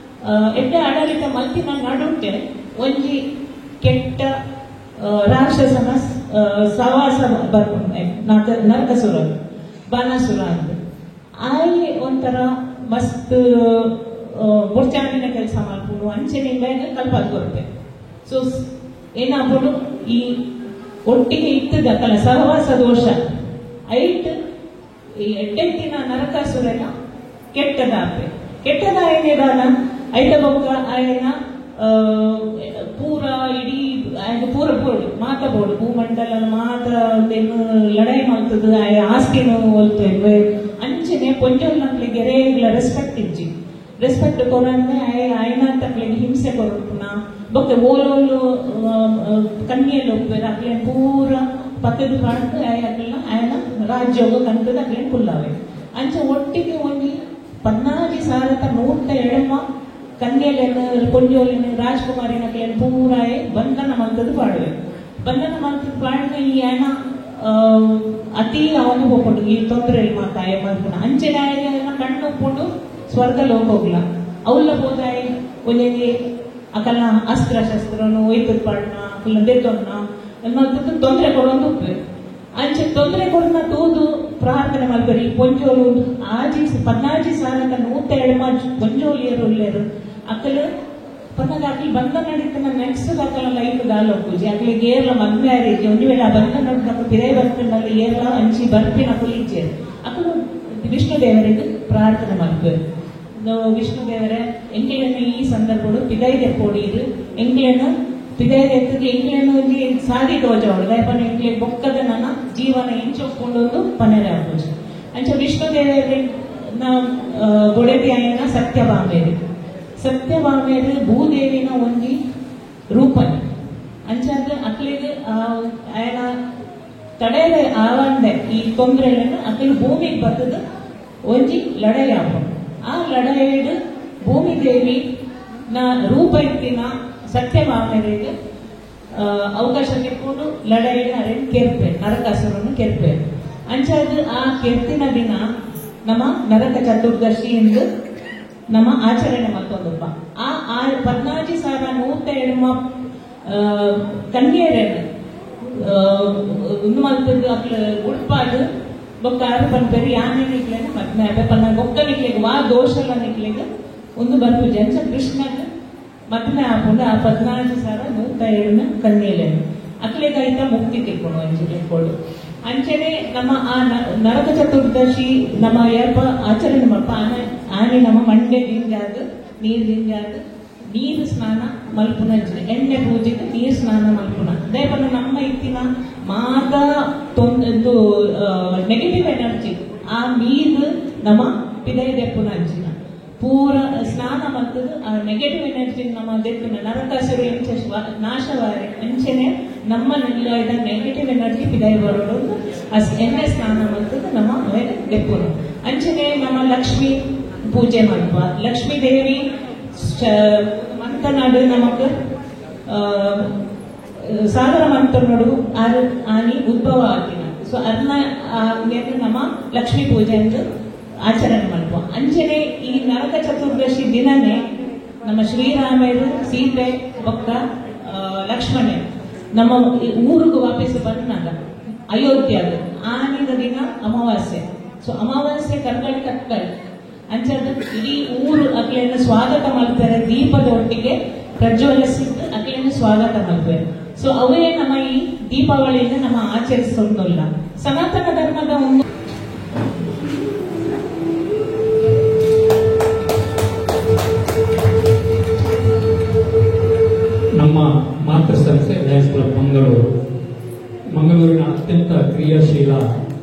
ಎಡ್ಡೆ ಆಡಳಿತ ಮಲ್ತಿನ ನಡುಂಟೆ ಒಂಜಿ ಕೆಟ್ಟ ರಾಕ್ಷಸನ ಸವಾಸ ಬರ್ಕೊಂಡೆ ನರಕಸುರ ಬಾನಾಸುರ ಅಂತ ಆಯ್ ಒಂಥರ ಮಸ್ತ್ ಮುರ್ಚಾಣಿನ ಕೆಲಸ ಮಾಡ್ಕೊಂಡು ಅಂಚೆನಿಂದ ಕಲ್ಪದ್ ಕೊಡ್ತೆ. ಸೊ ಏನಾಗ್ಬೋದು ಈ ಒಟ್ಟಿಗೆ ಇತ್ತದಕ್ಕಲ್ಲ ಸಹವಾಸ ದೋಷ ಐಟ್ ಈ ಎಟ್ಟೆತ್ತಿನ ನರಕಾಸುರನ ಕೆಟ್ಟದಾಪೆ ಕೆಟ್ಟದ ಏನಿದಾನ ಐಟ ಬೊಕ್ಕ ಆಯನ ಪೂರ ಇಡೀ ಪೂರ ಬೋರ್ಡ್ ಮಾತಬೋಡು ಭೂಮಂಡಲ ಮಾತ ಲಡಾಯಿ ಮಾಡ್ತದ ಆಸ್ತಿನೂ ಹೋಲ್ತೇವೆ ಅಂಚನೆ ಪೊಂಜಲ್ ಮಕ್ಳಿಗೆ ರೇಗ್ಲ ರೆಸ್ಪೆಕ್ಟ್ ಇಜ್ಜಿ ರೆಸ್ಪೆಕ್ಟ್ ಕೊರಂದ್ರೆ ಆಯ್ನ ತಕ್ಳಿಗೆ ಹಿಂಸೆ ಕೊರಪುನ ಬೊಕ್ಕ ಓಲೋಲು ಕನ್ನಿಯಲ್ಲಿ ಹೋಗ್ತಾರೆ ಅಕ್ಲೇನ್ ಪೂರ ಪಕ್ಕದ ಕಾಣ್ತು ಆಯ್ನ ರಾಜ್ಯೋಗ ಕಣ್ತದ ಅಕ್ಲೇನ್ ಕುಲ್ಲಾವೆ ಅಂಚ ಒಟ್ಟಿಗೆ ಒಂದು 14,107 ಕನ್ಯೆಲೆನ್ನು ಪೊಂಜೋಲಿನ ರಾಜ್ಕುಮಾರಿನ ಕ್ಲೇನ್ ಪೂರಾಯೆ ಬಂಧನ ಮಂತದ್ದು ಪಾಡುವೆ ಬಂಧನ ಮಂತದ್ದು ಪಾಡಿನ ಈ ಆಯ್ನ ಅತಿ ಅವನು ಹೋಗ್ಕೊಂಡು ಈ ತೊಂದರೆ ಮಾತಾಯ ಮಲ್ಪುನ ಅಂಚೆನ ಕಣ್ಣು ಹೋಗ್ಕೊಂಡು ಸ್ವರ್ಗ ಲೋಕ ಹೋಗ್ಲ ಅವಲ್ಲ ಹೋದಾಯ ಒಂದೇ ಅಕಲ್ನ ಅಸ್ತ್ರ ಶಸ್ತ್ರನು ಒಯ್ತದ ಪಾಡ್ನ ಅಕಲ್ನ ದೆತ್ತೊನ್ನ ಅನ್ನೋದಕ್ಕೆ ತೊಂದರೆ ಕೊಡೋದು ಉಪ್ಪೆ ಅಂಚೆ ತೊಂದರೆ ಕೊಡನ ತೂದು ಪ್ರಾರ್ಥನೆ ಮಲ್ಪರಿ ಪೊಂಜೋಲು ಆಜಿ 14,107 ಪೊಂಜೋಲಿಯರು ಉಳ್ಳೇರು ಅಕ್ಕಲು ಪನ್ನಗ ಅಕ್ಲಿ ಬಂದ ನಡೀತನ ನೆಕ್ಸ್ಟ್ ಅಕ್ಕಲ ಲೈಫ್ ದಾಲ್ ಹೋಗ್ಪೂಜಿ ಅಕ್ಲಿ ಏರ್ಲ ಮದ್ವೆ ಆರೀತಿ ಒಂದು ವೇಳೆ ಆ ಬಂದ ನೋಡಿದಾಗ ಪಿರೈ ಬರ್ಕೊಂಡಲ್ಲಿ ಏರ್ಲ ಅಂಚಿ ಬರ್ಪಿನ ಕುಲಿಚೆ ಅಕ್ಕಲು ವಿಷ್ಣು ದೇವರಿಗೆ ಪ್ರಾರ್ಥನೆ ಮಲ್ಪರು ವಿಷ್ಣು ದೇವರೇ ಎಂಗ್ಲೇನು ಈ ಸಂದರ್ಭಗಳು ಪಿದೈದೆ ಕೊಡೀರು ಎಂಗ್ಲೇನು ಪಿದೈದೆ ಎತ್ತಿಗೆ ಎಂಗ್ಲೇನು ಸಾದಿ ತೋಜವಳು ದಯಪನ ಎಂಗ್ಲೇ ಬೊಕ್ಕದ ನನ್ನ ಜೀವನ ಎಂಚೊಕ್ಕೊಂಡು ಪನೆರೆ ಆಪೋಜಿ ಅಂಚ ವಿಷ್ಣು ದೇವರೇ ಗೊಡೆದಿ ಆಯನ ಸತ್ಯಭಾಮೇರು ಭೂದೇವಿನ ಒಂಜಿ ರೂಪನೆ ಅಂಚಾದ ಅಕ್ಲಿಗೆ ಆಯನ ತಡೆಯದ ಆವಂದೆ ಈ ತೊಂದರೆಗಳನ್ನು ಅಕ್ಲಿಗೆ ಭೂಮಿಗೆ ಬರ್ತದ ಒಂಜಿ ಲಡಾಯಿ ಆಪ ಆ ಲಡಾಯಿಡು ಭೂಮಿ ದೇವಿ ರೂಪ ಇತ್ತಿನ ಸತ್ಯಭಾಮೇರಿಗೆ ಅವಕಾಶ ತೆಕ್ಕೊಂಡು ಲಡಾಯಿನ ಅರೇನು ಕೆರ್ಪೆ ನರಕಾಸುರನ್ನು ಕೆರ್ಪೆ ಅಂಚಾದ ಆ ಕೆರ್ತಿನ ದಿನ ನಮ್ಮ ನರಕ ಚತುರ್ದಶಿ ಎಂದು ನಮ್ಮ ಆಚರಣೆ ಮತ್ತೊಂದಪ್ಪ ಆ 14,107 ಕನ್ಯೆಯರನ್ನು ಮಲ್ತದ್ದು ಅಕ್ಲ ಉಡ್ಪಾಡು ಬೊಕ್ಕ ಪನ್ಪೇರಿ ಯಾನೆ ನಿಕ್ಲೇನು ಮದ್ಮೆ ಅವೆ ಪನ್ನ ಬೊಕ್ಕ ನಿಕ್ಲಿಗೆ ವಾ ದೋಷಲ ನಿಕ್ಲಿಗೆ ಒಂದು ಬರ್ಪುಜಿ ಅಂಚ ಕೃಷ್ಣನ ಮದ್ಮೆ ಆಪುಂಡು ಆ 14,107 ಕನ್ಯೆಲೇನು ಅಕ್ಲೆಗೈತ ಮುಕ್ತಿ ತಿಳ್ಕೊಂಡು ಅಂಚಿಕೊಂಡು ಅಂಚನೆ ನಮ್ಮ ಆ ನರಕ ಚತುರ್ದಶಿ ನಮ್ಮ ಯಪ್ಪ ಆಚರಣೆ ಮಾಡಪ್ಪ ಆನೆ ನಮ್ಮ ಮಂಡೆ ದಿಂಜಾದ ನೀರು ದಿಂಜಾದ ನೀರು ಸ್ನಾನ ಮಲ್ಪುನ ಎಣ್ಣೆ ಪೂಜೆಗೆ ನೀರು ಸ್ನಾನ ಮಲ್ಪುನ ದೇವನ ನಮ್ಮ ಇತ್ತಿನ ಮಾತ ನೆಗೆಟಿವ್ ಎನರ್ಜಿ ಆ ನೀರು ನಮ್ಮ ಪಿದೈ ದೆಪ್ಪುನ ಅಂಚಿನ ಪೂರ ಸ್ನಾನ ಮಲ್ತದ ಆ ನೆಗೆಟಿವ್ ಎನರ್ಜಿ ನಮ್ಮ ದೆಪ್ಪುನ ನರಕಾಸುರ ಎಂಚ ನಾಶವಾರೆ ಅಂಚನೆ ನಮ್ಮ ನೆಗೆಟಿವ್ ಎನರ್ಜಿ ಪಿದೈ ಬರೋದು ಎಣ್ಣೆ ಸ್ನಾನ ಮಲ್ತದ ನಮ್ಮ ಮೇಲೆ ದೆಪ್ಪುನ ಅಂಚನೆ ನಮ್ಮ ಲಕ್ಷ್ಮಿ ಪೂಜೆ ಮಲ್ಪ ಲಕ್ಷ್ಮೀ ದೇವಿ ಮಂತನಾಡು ನಮಕ್ ಸಾಗರ ಮಂತನಾಡು ಆನಿ ಉದ್ಭವ ಆಗಿನ ಸೊ ಅದನ್ನ ನಮ್ಮ ಲಕ್ಷ್ಮೀ ಪೂಜೆ ಎಂದು ಆಚರಣೆ ಮಲ್ಪ ಅಂಚನೆ ಈ ನರಕ ಚತುರ್ದಶಿ ದಿನನೇ ನಮ್ಮ ಶ್ರೀರಾಮರು ಸೀತೆ ಬೊಕ್ಕ ಲಕ್ಷ್ಮಣ ನಮ್ಮ ಊರಿಗೂ ವಾಪಸ್ ಬಂದಾಗ ಅಯೋಧ್ಯಾಗ ಆನಿದ ದಿನ ಅಮಾವಾಸ್ಯೆ ಸೊ ಅಮಾವಾಸ್ಯೆ ಕರ್ಕಳಿ ಕಕ್ಕಳಿ ಅಂಚದ ಇಡೀ ಊರು ಅಕ್ಲೆಯನ್ನು ಸ್ವಾಗತ ಮಾಡ್ತಾರೆ ದೀಪದ ಒಟ್ಟಿಗೆ ಪ್ರಜ್ವಲಿಸಿದ್ದು ಅಕ್ಲೆಯನ್ನು ಸ್ವಾಗತ ಮಾಡ್ತಾರೆ ಸೊ ಅವೇ ನಮ್ಮ ಈ ದೀಪಾವಳಿಯಿಂದ ನಮ್ಮ ಆಚರಿಸೋದಿಲ್ಲ ಸನಾತನ ಧರ್ಮದ ಒಂದು ನಮ್ಮ ಮಾತೃ ಸಂಸ್ಥೆ ಲಯನ್ಸ್ ಕ್ಲಬ್ ಮಂಗಳೂರಿನ ಅತ್ಯಂತ ಕ್ರಿಯಾಶೀಲ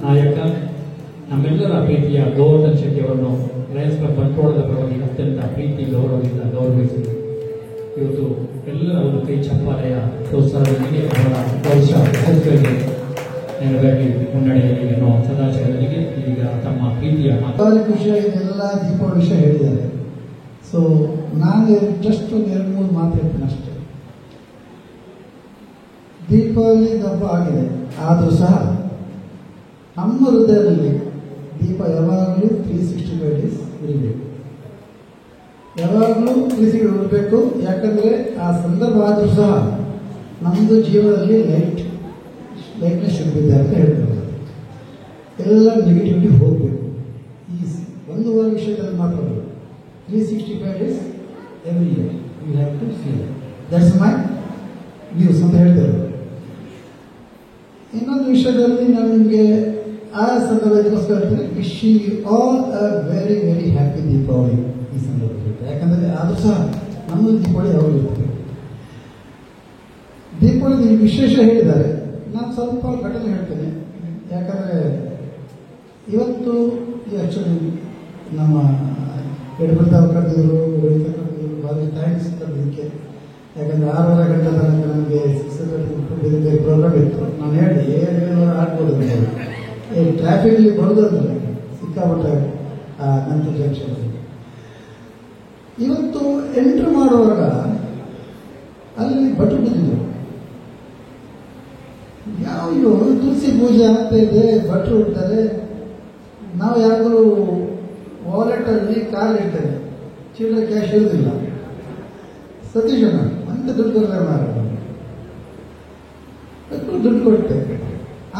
ನಾಯಕ ನಮ್ಮೆಲ್ಲರ ಪ್ರೀತಿಯ ಗೋವರ್ಧನ್ ಶೆಟ್ಟಿ ಅವರನ್ನು ಲಯನ್ಸ್ ಕ್ಲಬ್ ಬಂಟ್ವಾಳದ ಪರವಾಗಿ ಅತ್ಯಂತ ಪ್ರೀತಿ ಗೌರವದಿಂದ ಗೌರವಿಸಿ ಇವತ್ತು ಎಲ್ಲರ ಒಂದು ಕೈ ಚಪ್ಪಾಳೆಯ ಪ್ರೋತ್ಸಾಹದೊಂದಿಗೆ ಅವರ ವರ್ಷ ಯಶಸ್ವಿಗೆ ನೆರವೇರಿ ಮುನ್ನಡೆಯಲಿ ಎನ್ನುವ ಸದಾಚಾರದೊಂದಿಗೆ ಈಗ ತಮ್ಮ ಪ್ರೀತಿಯ ವಿಷಯ ಇದೆಲ್ಲ ದೀಪಾವಳಿ ವಿಷಯ ಹೇಳಿದ್ದಾರೆ. ಸೊ ನಾನು ಜಸ್ಟ್ 2-3 ಮಾತು ಹೇಳ್ತೀನಿ ಅಷ್ಟೇ. ದೀಪಾವಳಿ ಹಬ್ಬ ಆಗಿದೆ, ಆದರೂ ಸಹ ನಮ್ಮ ಹೃದಯದಲ್ಲಿ ದೀಪ ಯಾವಾಗಲೂ 365 ಡೇಸ್ ಇರಬೇಕು. ಯಾವಾಗಲೂ 365 ಇರಬೇಕು. ಯಾಕಂದರೆ ಆ ಸಂದರ್ಭ ಆದರೂ ಸಹ ನಮ್ಮದು ಜೀವನದಲ್ಲಿ ಲೈಟ್ನೆಸ್ ಇರಬೇಕು ಅಂತ ಹೇಳ್ತಾರೆ. ಎಲ್ಲ ನೆಗೆಟಿವಿಟಿ ಹೋಗಬೇಕು. ಈ ಒಂದು ವಿಷಯದಲ್ಲಿ ಮಾತಾಡೋದು 365 days every year you have to feel. That's my news ಅಂತ ಹೇಳ್ತಾರೆ. ಇನ್ನೊಂದು ವಿಷಯದಲ್ಲಿ ನಾನು ನಿಮಗೆ ಆ ಸಂದರ್ಭಕ್ಕೋಸ್ಕರ ಹೇಳ್ತೇನೆ, wishing you all a very very happy Deepavali ಈ ಸಂದರ್ಭದಲ್ಲಿ. ಯಾಕಂದರೆ ಅದು ಸಹ ನಮ್ಮದು ದೀಪಾವಳಿ ಯಾವಾಗ ಇರ್ತದೆ. ದೀಪಾವಳಿ ವಿಶೇಷ ಹೇಳಿದ್ದಾರೆ. ನಾನು ಸ್ವಲ್ಪ ಘಟನೆ ಹೇಳ್ತೇನೆ. ಯಾಕಂದರೆ ಇವತ್ತು ಆ್ಯಕ್ಚುಲಿ ನಮ್ಮ ಎಡಬರ್ತಾವ್ ಕರೆದಿದ್ರು, ರೋಹಿತ ಕರೆದಿದ್ರು, ಭಾರಿ ಥ್ಯಾಂಕ್ಸ್ ಕರೆದಿದ್ದಕ್ಕೆ. ಯಾಕಂದರೆ 6:30 ಗಂಟೆ ತನಕ ನನಗೆ 6:30 ಬೇರೆ ಪ್ರೋಗ್ರಾಮ್ ಇತ್ತು. ನಾನು ಹೇಳಿ 7 ಆಗ್ಬೋದು. ಟ್ರಾಫಿಕಲ್ಲಿ ಬರೋದಂದ್ರೆ ಸಿಕ್ಕಾಪಟ್ಟೆ ನಂತರ ಜಂಕ್ಷನ್. ಇವತ್ತು ಎಂಟ್ರಿ ಮಾಡುವಾಗ ಅಲ್ಲಿ ಭಟ್ರು ಬಿದ್ದಿದ್ರು. ಯಾವ ತುಳಸಿ ಪೂಜೆ ಆಗ್ತಾ ಇದೆ, ಭಟ್ರು ಇರ್ತಾರೆ. ನಾವು ಯಾರಾದರೂ ವಾಲೆಟಲ್ಲಿ ಕಾಲ್ ಇರ್ತೇವೆ, ಚಿಲ್ಲರೆ ಕ್ಯಾಶ್ ಇರುವುದಿಲ್ಲ. ಸತೀಶಣ್ಣ ಅಂತ ದುಡ್ಡು ಕೊಡ್ತಾರೆ, ದುಡ್ಡು ಕೊಡ್ತೇವೆ.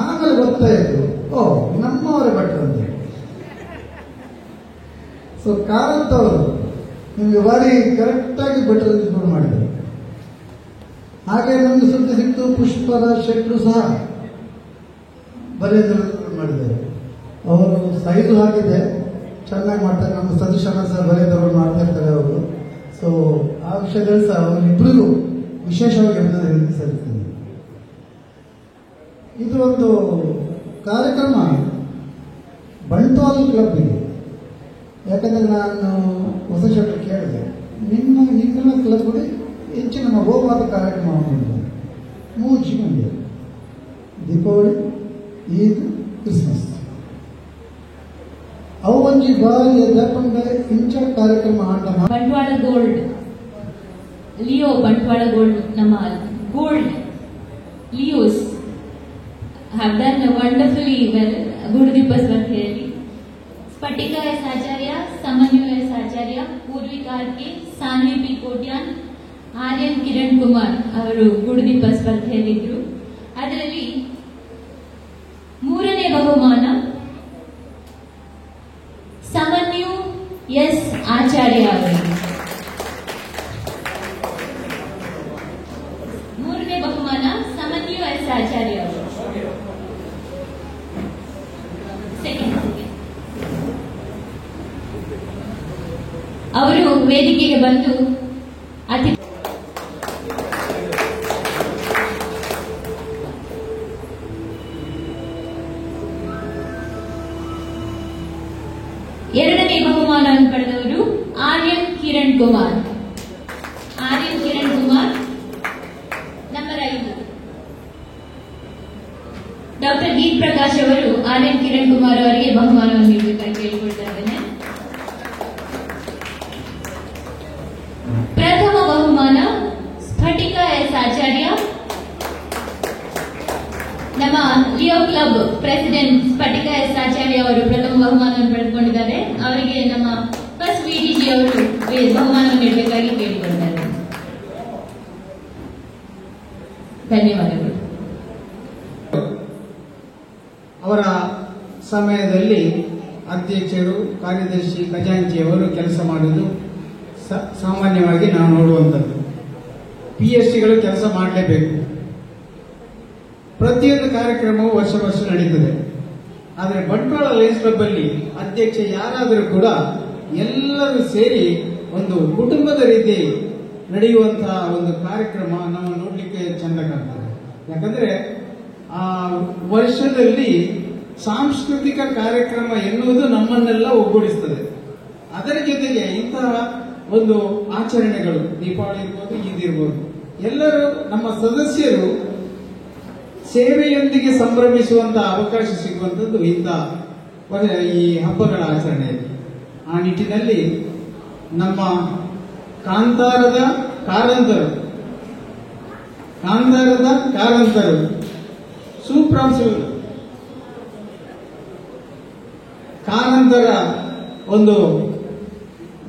ಆಮೇಲೆ ಗೊತ್ತಾಯಿತು, ಓ ನಮ್ಮವರೇ ಭಟ್ರು ಅಂತ. ಸೊ ಕಾರಂತವರು ನಿಮಗೆ ಭಾರಿ ಕರೆಕ್ಟಾಗಿ ಭಟ್ರು ಶುರು ಮಾಡಿದರು. ಹಾಗೆ ನಮ್ಗೆ ಸುದ್ದಿ ಸಿಕ್ತು, ಪುಷ್ಪರಾಜ್ ಶೆಟ್ಟರು ಸಹ ಬರೆಯೋದು ಮಾಡಿದ್ದಾರೆ. ಅವರು ಸೈಜು ಹಾಕಿದೆ, ಚೆನ್ನಾಗಿ ಮಾಡ್ತಾರೆ. ನಮ್ಮ ಸತೀಶಣ್ಣ ಸಹ ಬರೆಯೋದವರು ಮಾಡ್ತಾ ಇರ್ತಾರೆ ಅವರು. ಸೊ ಆ ವಿಷಯದಲ್ಲಿ ಸಹ ಅವರಿಬ್ಬರಿಗೂ ವಿಶೇಷವಾಗಿ ಅಭಿನಂದನೆ ಸಲ್ಲಿಸ್ತೀನಿ. ಇದು ಒಂದು ಕಾರ್ಯಕ್ರಮ ಬಂಟ್ವಾಲ್ ಕ್ಲಬ್ಬಿಗೆ. ಯಾಕಂದರೆ ನಾನು ಹೊಸ ಶೆಟ್ಟರು ಕೇಳಿದೆ, ನಿಮ್ಮೆಲ್ಲ ಕ್ಲಬ್ಗಳು ಹೆಚ್ಚಿನ ಗೋವಾದ ಕಾರ್ಯಕ್ರಮ ಮಾಡಿದ್ದಾರೆ. 3 ಜೀವನ ದೀಪಾವಳಿ, ಈದ್, ಕ್ರಿಸ್ಮಸ್ ಅವು ಒಂಜಿ ಬಾರಿ ಎದ್ದಪ್ಪಂಗ ಇಂಚ ಕಾರ್ಯಕ್ರಮ ಆಟ. Bantwal gold Leo, Bantwal gold ನಮ್ಮ gold Leos have done wonderfully well. ಗುರುದೀಪ ಸ್ಪರ್ಧೆಯಲ್ಲಿ Sphatika S Acharya, Samanyu S Acharya, Purvika K, Saanvi P Kotian, Aryan Kiran Kumar ಅವರು ಗುರುದೀಪ ಸ್ಪರ್ಧೆಯಲ್ಲಿದ್ದರು. ಅದರಲ್ಲಿ 3ನೇ ಬಹುಮಾನ ಸಮನ್ಯು ಎಸ್ ಆಚಾರ್ಯ ಅವರಿಗೆ. 3ನೇ ಬಹುಮಾನ ಸಮನ್ಯು ಎಸ್ ಆಚಾರ್ಯ ಅವರು. ಅವರು ವೇದಿಕೆಗೆ ಬಂದು ಅತಿ 2ನೇ ಬಹುಮಾನವನ್ನು ಪಡೆದವರು ಆರ್ಯನ್ ಕಿರಣ್ ಕುಮಾರ್. ಆರ್ಯನ್ ಕಿರಣ್ ಕುಮಾರ್ ನಂಬರ್ 5. ಡಾಕ್ಟರ್ ಗೀತ್ ಪ್ರಕಾಶ್ ಅವರು ಆರ್ಯನ್ ಕಿರಣ್ ಕುಮಾರ್ ಅವರಿಗೆ ಬಹುಮಾನವನ್ನು ನೀಡಬೇಕಾಗಿ ಕೇಳಿಕೊಳ್ತಾ ಇದ್ದೇನೆ. ಪ್ರಥಮ ಬಹುಮಾನ ಸ್ಫಟಿಕಾ ಎಸ್ ಆಚಾರ್ಯ, ನಮ್ಮ ಲಿಯೋ ಕ್ಲಬ್ ಪ್ರೆಸಿಡೆಂಟ್ ಸ್ಫಟಿಕಾ ಎಸ್ ಆಚಾರ್ಯ ಅವರು ಪ್ರಥಮ ಬಹುಮಾನವನ್ನು ಪಡೆದುಕೊಂಡಿದ್ದಾರೆ. ಅವರಿಗೆ ನಮ್ಮ ಫಸ್ಟ್ ವಿಡಿಜಿ ಅವರು ಬಹುಮಾನವನ್ನು ನೀಡಬೇಕಾಗಿ ಕೇಳಿಕೊಂಡಿದ್ದಾರೆ. ಧನ್ಯವಾದಗಳು. ಅವರ ಸಮಯದಲ್ಲಿ ಅಧ್ಯಕ್ಷರು, ಕಾರ್ಯದರ್ಶಿ, ಖಜಾಂಚಿಯವರು ಕೆಲಸ ಮಾಡುವುದು ಸಾಮಾನ್ಯವಾಗಿ ನಾವು ನೋಡುವಂಥದ್ದು. PhDಗಳು ಕೆಲಸ ಮಾಡಲೇಬೇಕು. ಪ್ರತಿಯೊಂದು ಕಾರ್ಯಕ್ರಮವು ವರ್ಷ ನಡೀತದೆ. ಆದರೆ ಬಂಟ್ವಾಳ ಲಯನ್ಸ್ ಕ್ಲಬ್ ಅಲ್ಲಿ ಅಧ್ಯಕ್ಷ ಯಾರಾದರೂ ಕೂಡ ಎಲ್ಲರೂ ಸೇರಿ ಒಂದು ಕುಟುಂಬದ ರೀತಿ ನಡೆಯುವಂತಹ ಒಂದು ಕಾರ್ಯಕ್ರಮ ನಾವು ನೋಡ್ಲಿಕ್ಕೆ ಚಂದ ಕಾಣ್ತದೆ. ಯಾಕಂದ್ರೆ ಆ ವರ್ಷದಲ್ಲಿ ಸಾಂಸ್ಕೃತಿಕ ಕಾರ್ಯಕ್ರಮ ಎನ್ನುವುದು ನಮ್ಮನ್ನೆಲ್ಲ ಒಗ್ಗೂಡಿಸ್ತದೆ. ಅದರ ಜೊತೆಗೆ ಇಂತಹ ಒಂದು ಆಚರಣೆಗಳು, ದೀಪಾವಳಿ ಇರ್ಬೋದು, ಈದ್ ಇರ್ಬೋದು, ಎಲ್ಲರೂ ನಮ್ಮ ಸದಸ್ಯರು ಸೇವೆಯೊಂದಿಗೆ ಸಂಭ್ರಮಿಸುವಂತಹ ಅವಕಾಶ ಸಿಗುವಂಥದ್ದು ಇಂತಹ ಈ ಹಬ್ಬಗಳ ಆಚರಣೆಯಲ್ಲಿ. ಆ ನಿಟ್ಟಿನಲ್ಲಿ ನಮ್ಮ ಕಾಂತಾರದ ಕಾರಂತರು ಸುಪ್ರಾಂಶುಗಳು ಕಾರಂತರ ಒಂದು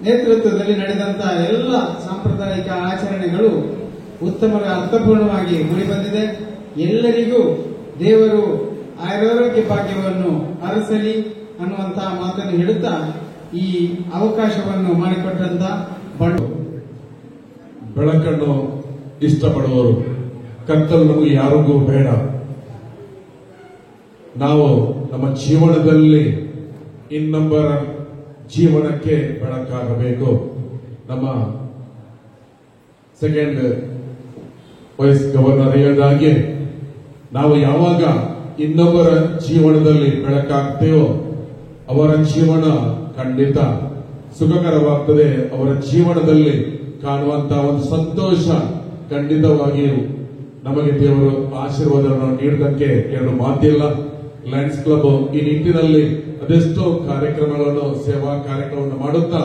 ನೇತೃತ್ವದಲ್ಲಿ ನಡೆದಂತಹ ಎಲ್ಲ ಸಾಂಪ್ರದಾಯಿಕ ಆಚರಣೆಗಳು ಉತ್ತಮ ಅರ್ಥಪೂರ್ಣವಾಗಿ ಮೂಡಿಬಂದಿದೆ. ಎಲ್ಲರಿಗೂ ದೇವರು ಆರೋಗ್ಯ ಭಾಗ್ಯವನ್ನು ಹರಸಲಿ ಅನ್ನುವಂತಹ ಮಾತನ್ನು ಹೇಳುತ್ತಾ ಈ ಅವಕಾಶವನ್ನು ಮಾಡಿಕೊಟ್ಟಂತ ಬೆಳಕನ್ನು ಇಷ್ಟಪಡುವವರು ಕತ್ತಲು ನಮಗೆ ಯಾರಿಗೂ ಬೇಡ. ನಾವು ನಮ್ಮ ಜೀವನದಲ್ಲಿ ಇನ್ನೊಬ್ಬರ ಜೀವನಕ್ಕೆ ಬೆಳಕಾಗಬೇಕು. ನಮ್ಮ ಸೆಕೆಂಡ್ ವೈಸ್ ಗವರ್ನರ್ ಹೇಳಿದಾಗೆ ನಾವು ಯಾವಾಗ ಇನ್ನೊಬ್ಬರ ಜೀವನದಲ್ಲಿ ಬೆಳಕಾಗ್ತೇವೋ ಅವರ ಜೀವನ ಖಂಡಿತ ಸುಖಕರವಾಗ್ತದೆ. ಅವರ ಜೀವನದಲ್ಲಿ ಕಾಣುವಂತಹ ಒಂದು ಸಂತೋಷ ಖಂಡಿತವಾಗಿಯೂ ನಮಗೆ ದೇವರು ಆಶೀರ್ವಾದವನ್ನು ನೀಡುವುದಕ್ಕೆ ಎರಡು ಮಾತಿಲ್ಲ. ಲಯನ್ಸ್ ಕ್ಲಬ್ ಈ ನಿಟ್ಟಿನಲ್ಲಿ ಅದೆಷ್ಟೋ ಕಾರ್ಯಕ್ರಮಗಳನ್ನು ಸೇವಾ ಕಾರ್ಯಕ್ರಮವನ್ನು ಮಾಡುತ್ತಾ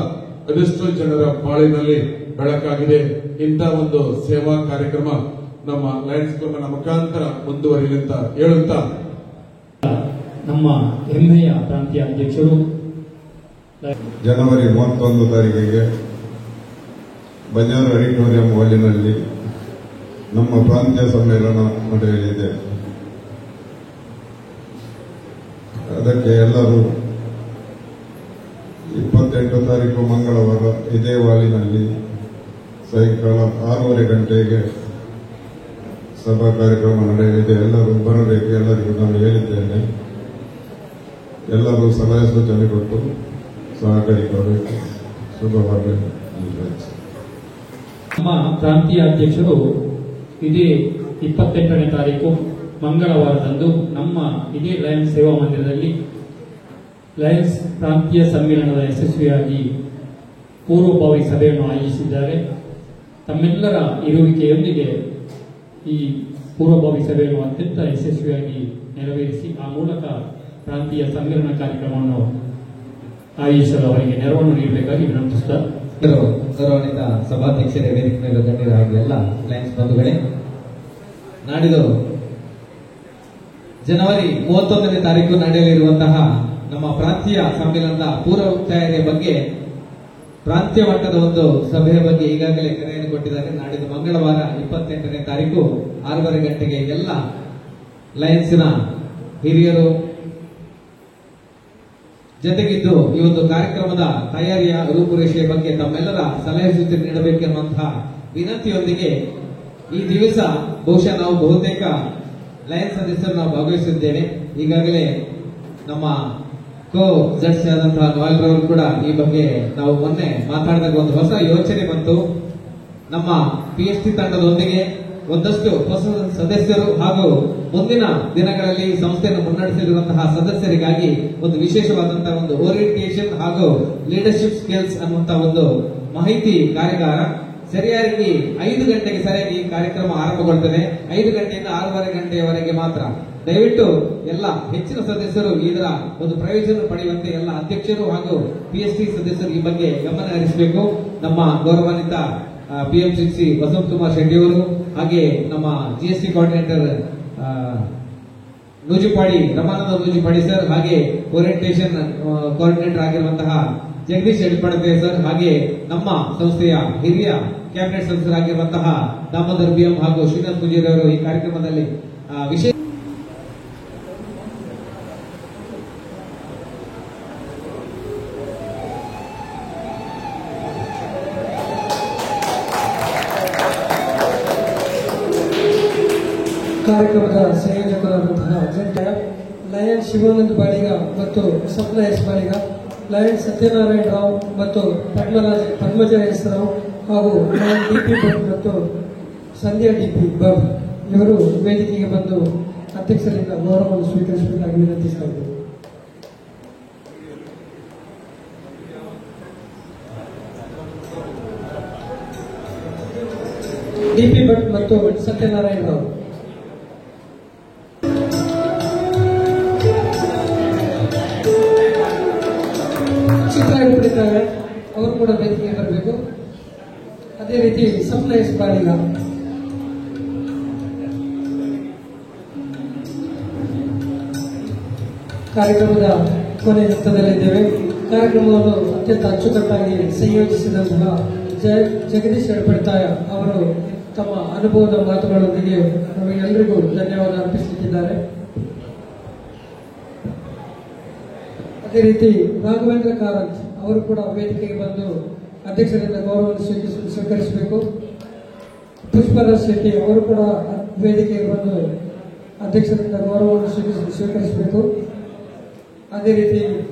ಅದೆಷ್ಟೋ ಜನರ ಬಾಳಿನಲ್ಲಿ ಬೆಳಕಾಗಿದೆ. ಇಂಥ ಒಂದು ಸೇವಾ ಕಾರ್ಯಕ್ರಮ ನಮ್ಮ ಲಯನ್ಸ್ ಕ್ಲಬ್ ನ ಮುಖಾಂತರ ಮುಂದುವರಿಲಿ ಅಂತ ಹೇಳುತ್ತಾ ನಮ್ಮ ಹೆಮ್ಮೆಯ ಪ್ರಾಂತೀಯ ಅಧ್ಯಕ್ಷರು ಜನವರಿ 31 ತಾರೀಕಿಗೆ ಬಜಾರ್ ಆಡಿಟೋರಿಯಂ ಹಾಲಿನಲ್ಲಿ ನಮ್ಮ ಪ್ರಾಂತ್ಯ ಸಮ್ಮೇಳನ ನಡೆಯಲಿದೆ. ಅದಕ್ಕೆ ಎಲ್ಲರೂ 28 ತಾರೀಕು ಮಂಗಳವಾರ ಇದೇ ಹಾಲಿನಲ್ಲಿ ಸಾಯಂಕಾಲ 6:30 ಗಂಟೆಗೆ ಸಭಾ ಕಾರ್ಯಕ್ರಮ ನಡೆಯಲಿದೆ. ಎಲ್ಲರೂ ಬರಬೇಕು. ಎಲ್ಲರಿಗೂ ನಾನು ಹೇಳಿದ್ದೇನೆ. ಎಲ್ಲರೂ ಸಲಹೆ ಸೂಚನೆ ಕೊಟ್ಟು ಸಹಕರಿಸಬೇಕು. ಶುಭವಾಗಲಿ. ನಮ್ಮ ಪ್ರಾಂತೀಯ ಅಧ್ಯಕ್ಷರು ಇದೇ 28ನೇ ತಾರೀಕು ಮಂಗಳವಾರದಂದು ನಮ್ಮ ಇದೇ ಲಯನ್ಸ್ ಸೇವಾ ಮಂದಿರದಲ್ಲಿ ಲಯನ್ಸ್ ಪ್ರಾಂತೀಯ ಸಮ್ಮೇಳನದ ಯಶಸ್ವಿಯಾಗಿ ಪೂರ್ವಭಾವಿ ಸಭೆಯನ್ನು ಆಯೋಜಿಸಿದ್ದಾರೆ. ತಮ್ಮೆಲ್ಲರ ಇರುವಿಕೆಯೊಂದಿಗೆ ಈ ಪೂರ್ವಭಾವಿ ಸಭೆಯನ್ನು ಅತ್ಯಂತ ಯಶಸ್ವಿಯಾಗಿ ನೆರವೇರಿಸಿ ಆ ಮೂಲಕ ಪ್ರಾಂತೀಯ ಸಮ್ಮೇಳನ ಕಾರ್ಯಕ್ರಮವನ್ನು ಆಯೋಜಿಸಲು ಅವರಿಗೆ ನೆರವನ್ನು ನೀಡಬೇಕಾಗಿ ವಿನಂತಿಸುತ್ತಾ ಗೌರವಾನ್ವಿತ ಸಭಾಧ್ಯಕ್ಷರೇ, ವೇದಿಕೆ ಮೇಲೆ ಗಣ್ಯರು ಹಾಗೂ ಎಲ್ಲ ಲಯನ್ಸ್ ಬಂಧುಗಳೇ, ನಾಡಿದ್ದು ಜನವರಿ 31ನೇ ತಾರೀಕು ನಡೆಯಲಿರುವಂತಹ ನಮ್ಮ ಪ್ರಾಂತೀಯ ಸಮ್ಮೇಳನದ ಪೂರ್ವ ತಯಾರಿಯ ಬಗ್ಗೆ ಪ್ರಾಂತ್ಯ ಮಟ್ಟದ ಒಂದು ಸಭೆಯ ಬಗ್ಗೆ ಈಗಾಗಲೇ ಕರೆಯನ್ನು ಕೊಟ್ಟಿದ್ದಾರೆ. ನಾಡಿದ್ದು ಮಂಗಳವಾರ 28ನೇ ತಾರೀಕು 6:30 ಗಂಟೆಗೆ ಎಲ್ಲ ಲಯನ್ಸ್ನ ಹಿರಿಯರು ಜೊತೆಗಿದ್ದು ಈ ಒಂದು ಕಾರ್ಯಕ್ರಮದ ತಯಾರಿಯ ರೂಪುರೇಷೆಯ ಬಗ್ಗೆ ತಮ್ಮೆಲ್ಲರ ಸಲಹೆ ಸೂಚನೆ ನೀಡಬೇಕೆನ್ನುವಂತಹ ವಿನಂತಿಯೊಂದಿಗೆ ಈ ದಿವಸ ಬಹುಶಃ ನಾವು ಬಹುತೇಕ ಲಯನ್ಸ್ ಸದಸ್ಯರು ನಾವು ಭಾಗವಹಿಸಿದ್ದೇವೆ. ಈಗಾಗಲೇ ನಮ್ಮ ಕೋ ಜಡ್ಜ್ ಆದಂತಹ ನೋಯಲ್ ರವರು ಕೂಡ ಈ ಬಗ್ಗೆ ನಾವು ಮೊನ್ನೆ ಮಾತಾಡಿದಾಗ ಒಂದು ಹೊಸ ಯೋಚನೆ ಬಂತು. ನಮ್ಮ PST ತಂಡದೊಂದಿಗೆ ಒಂದಷ್ಟು ಹೊಸ ಸದಸ್ಯರು ಹಾಗೂ ಮುಂದಿನ ದಿನಗಳಲ್ಲಿ ಸಂಸ್ಥೆಯನ್ನು ಮುನ್ನಡೆಸಲಿರುವಂತಹ ಸದಸ್ಯರಿಗಾಗಿ ಒಂದು ವಿಶೇಷವಾದಂತಹ ಒಂದು ಓರಿಯಂಟೇಷನ್ ಹಾಗೂ ಲೀಡರ್ಶಿಪ್ ಸ್ಕಿಲ್ಸ್ ಅನ್ನುವಂತಹ ಒಂದು ಮಾಹಿತಿ ಕಾರ್ಯಾಗಾರ ಸರಿಯಾಗಿ 5 ಗಂಟೆಗೆ ಸರಿಯಾಗಿ ಈ ಕಾರ್ಯಕ್ರಮ ಆರಂಭಗೊಳ್ಳುತ್ತದೆ. 5 ಗಂಟೆಯಿಂದ 6:30 ಗಂಟೆಯವರೆಗೆ ಮಾತ್ರ. ದಯವಿಟ್ಟು ಎಲ್ಲ ಹೆಚ್ಚಿನ ಸದಸ್ಯರು ಇದರ ಒಂದು ಪ್ರಯೋಜನ ಪಡೆಯುವಂತೆ ಎಲ್ಲ ಅಧ್ಯಕ್ಷರು ಹಾಗೂ PST ಸದಸ್ಯರು ಈ ಬಗ್ಗೆ ಗಮನ ಹರಿಸಬೇಕು. ನಮ್ಮ ಗೌರವಾನ್ವಿತ PMCC ವಸಂತ್ ಕುಮಾರ್ ಶೆಟ್ಟಿ ಅವರು, ಹಾಗೆ ನಮ್ಮ GST ಕೋಆರ್ಡಿನೇಟರ್ ನೂಜಿಪಾಡಿ ರಮಾನಂದ ನೂಜಿಪಾಡಿ ಸರ್, ಹಾಗೆ ಓರಿಯಂಟೇಷನ್ ಕೋಆರ್ಡಿನೇಟರ್ ಆಗಿರುವಂತಹ ಜಗದೀಶ್ ಎಡ್ಪಡತೆ ಸರ್, ಹಾಗೆ ನಮ್ಮ ಸಂಸ್ಥೆಯ ಹಿರಿಯ ಕ್ಯಾಬಿನೆಟ್ ಸದಸ್ಯರಾಗಿರುವಂತಹ ದಾಮೋದರ್ BM ಹಾಗೂ ಶ್ರೀನಾಥ್ ಪೂಜಾರಿ ಅವರು ಈ ಕಾರ್ಯಕ್ರಮದಲ್ಲಿ ವಿಶೇಷ ಕಾರ್ಯಕ್ರಮದ ಸಂಯೋಜಕರಾದಂತಹ ಅಜಂತ ಲಯನ್ ಶಿವಾನಂದ್ ಬಾಳಿಗ ಮತ್ತು ಸ್ವಪ್ನ ಎಸ್ ಬಾಳಿಗ, ಲಯನ್ ಸತ್ಯನಾರಾಯಣ ರಾವ್ ಮತ್ತು ಪದ್ಮಜ ಎಸ್ ರಾವ್ ಹಾಗೂ ಲಯನ್ DP ಭಟ್ ಮತ್ತು ಸಂಧ್ಯಾ DP ಬಬ್ ಇವರು ವೇದಿಕೆಗೆ ಬಂದು ಅಧ್ಯಕ್ಷರಿಂದ ಗೌರವವನ್ನು ಸ್ವೀಕರಿಸಬೇಕಾಗಿ ವಿನಂತಿಸ್ತಾ ಇದ್ದಾರೆ. DP ಭಟ್ ಮತ್ತು ಸತ್ಯನಾರಾಯಣ ರಾವ್. ಚಿತ್ರ ಹಿಡಿದಿದ್ದಾರೆ, ಅವರು ಕೂಡ ವೇದಿಕೆಗೆ ಬರಬೇಕು. ಅದೇ ರೀತಿ ಸ್ವಪ್ನ ಎಸ್ ಬಾಳಿಗ. ಕಾರ್ಯಕ್ರಮದ ಕೊನೆಯ ಹಂತದಲ್ಲಿದ್ದೇವೆ. ಕಾರ್ಯಕ್ರಮವನ್ನು ಅತ್ಯಂತ ಅಚ್ಚುಕಟ್ಟಾಗಿ ಸಂಯೋಜಿಸಿದಂತಹ ಜಗದೀಶ್ ಎಡಪಡ್ತಾಯ ಅವರು ತಮ್ಮ ಅನುಭವದ ಮಾತುಗಳೊಂದಿಗೆ ನಮಗೆಲ್ಲರಿಗೂ ಧನ್ಯವಾದ ಅರ್ಪಿಸುತ್ತಿದ್ದಾರೆ. ಅದೇ ರೀತಿ ರಾಘವೇಂದ್ರ ಕಾರಂತ್ ಅವರು ಕೂಡ ವೇದಿಕೆಗೆ ಬಂದು ಅಧ್ಯಕ್ಷರಿಂದ ಗೌರವವನ್ನು ಸ್ವೀಕರಿಸಬೇಕು. ಪುಷ್ಪರಾಜ್ ಶೆಟ್ಟಿ ಅವರು ಕೂಡ ವೇದಿಕೆಗೆ ಬಂದು ಅಧ್ಯಕ್ಷರಿಂದ ಗೌರವವನ್ನು ಸ್ವೀಕರಿಸಬೇಕು. ಅದೇ ರೀತಿ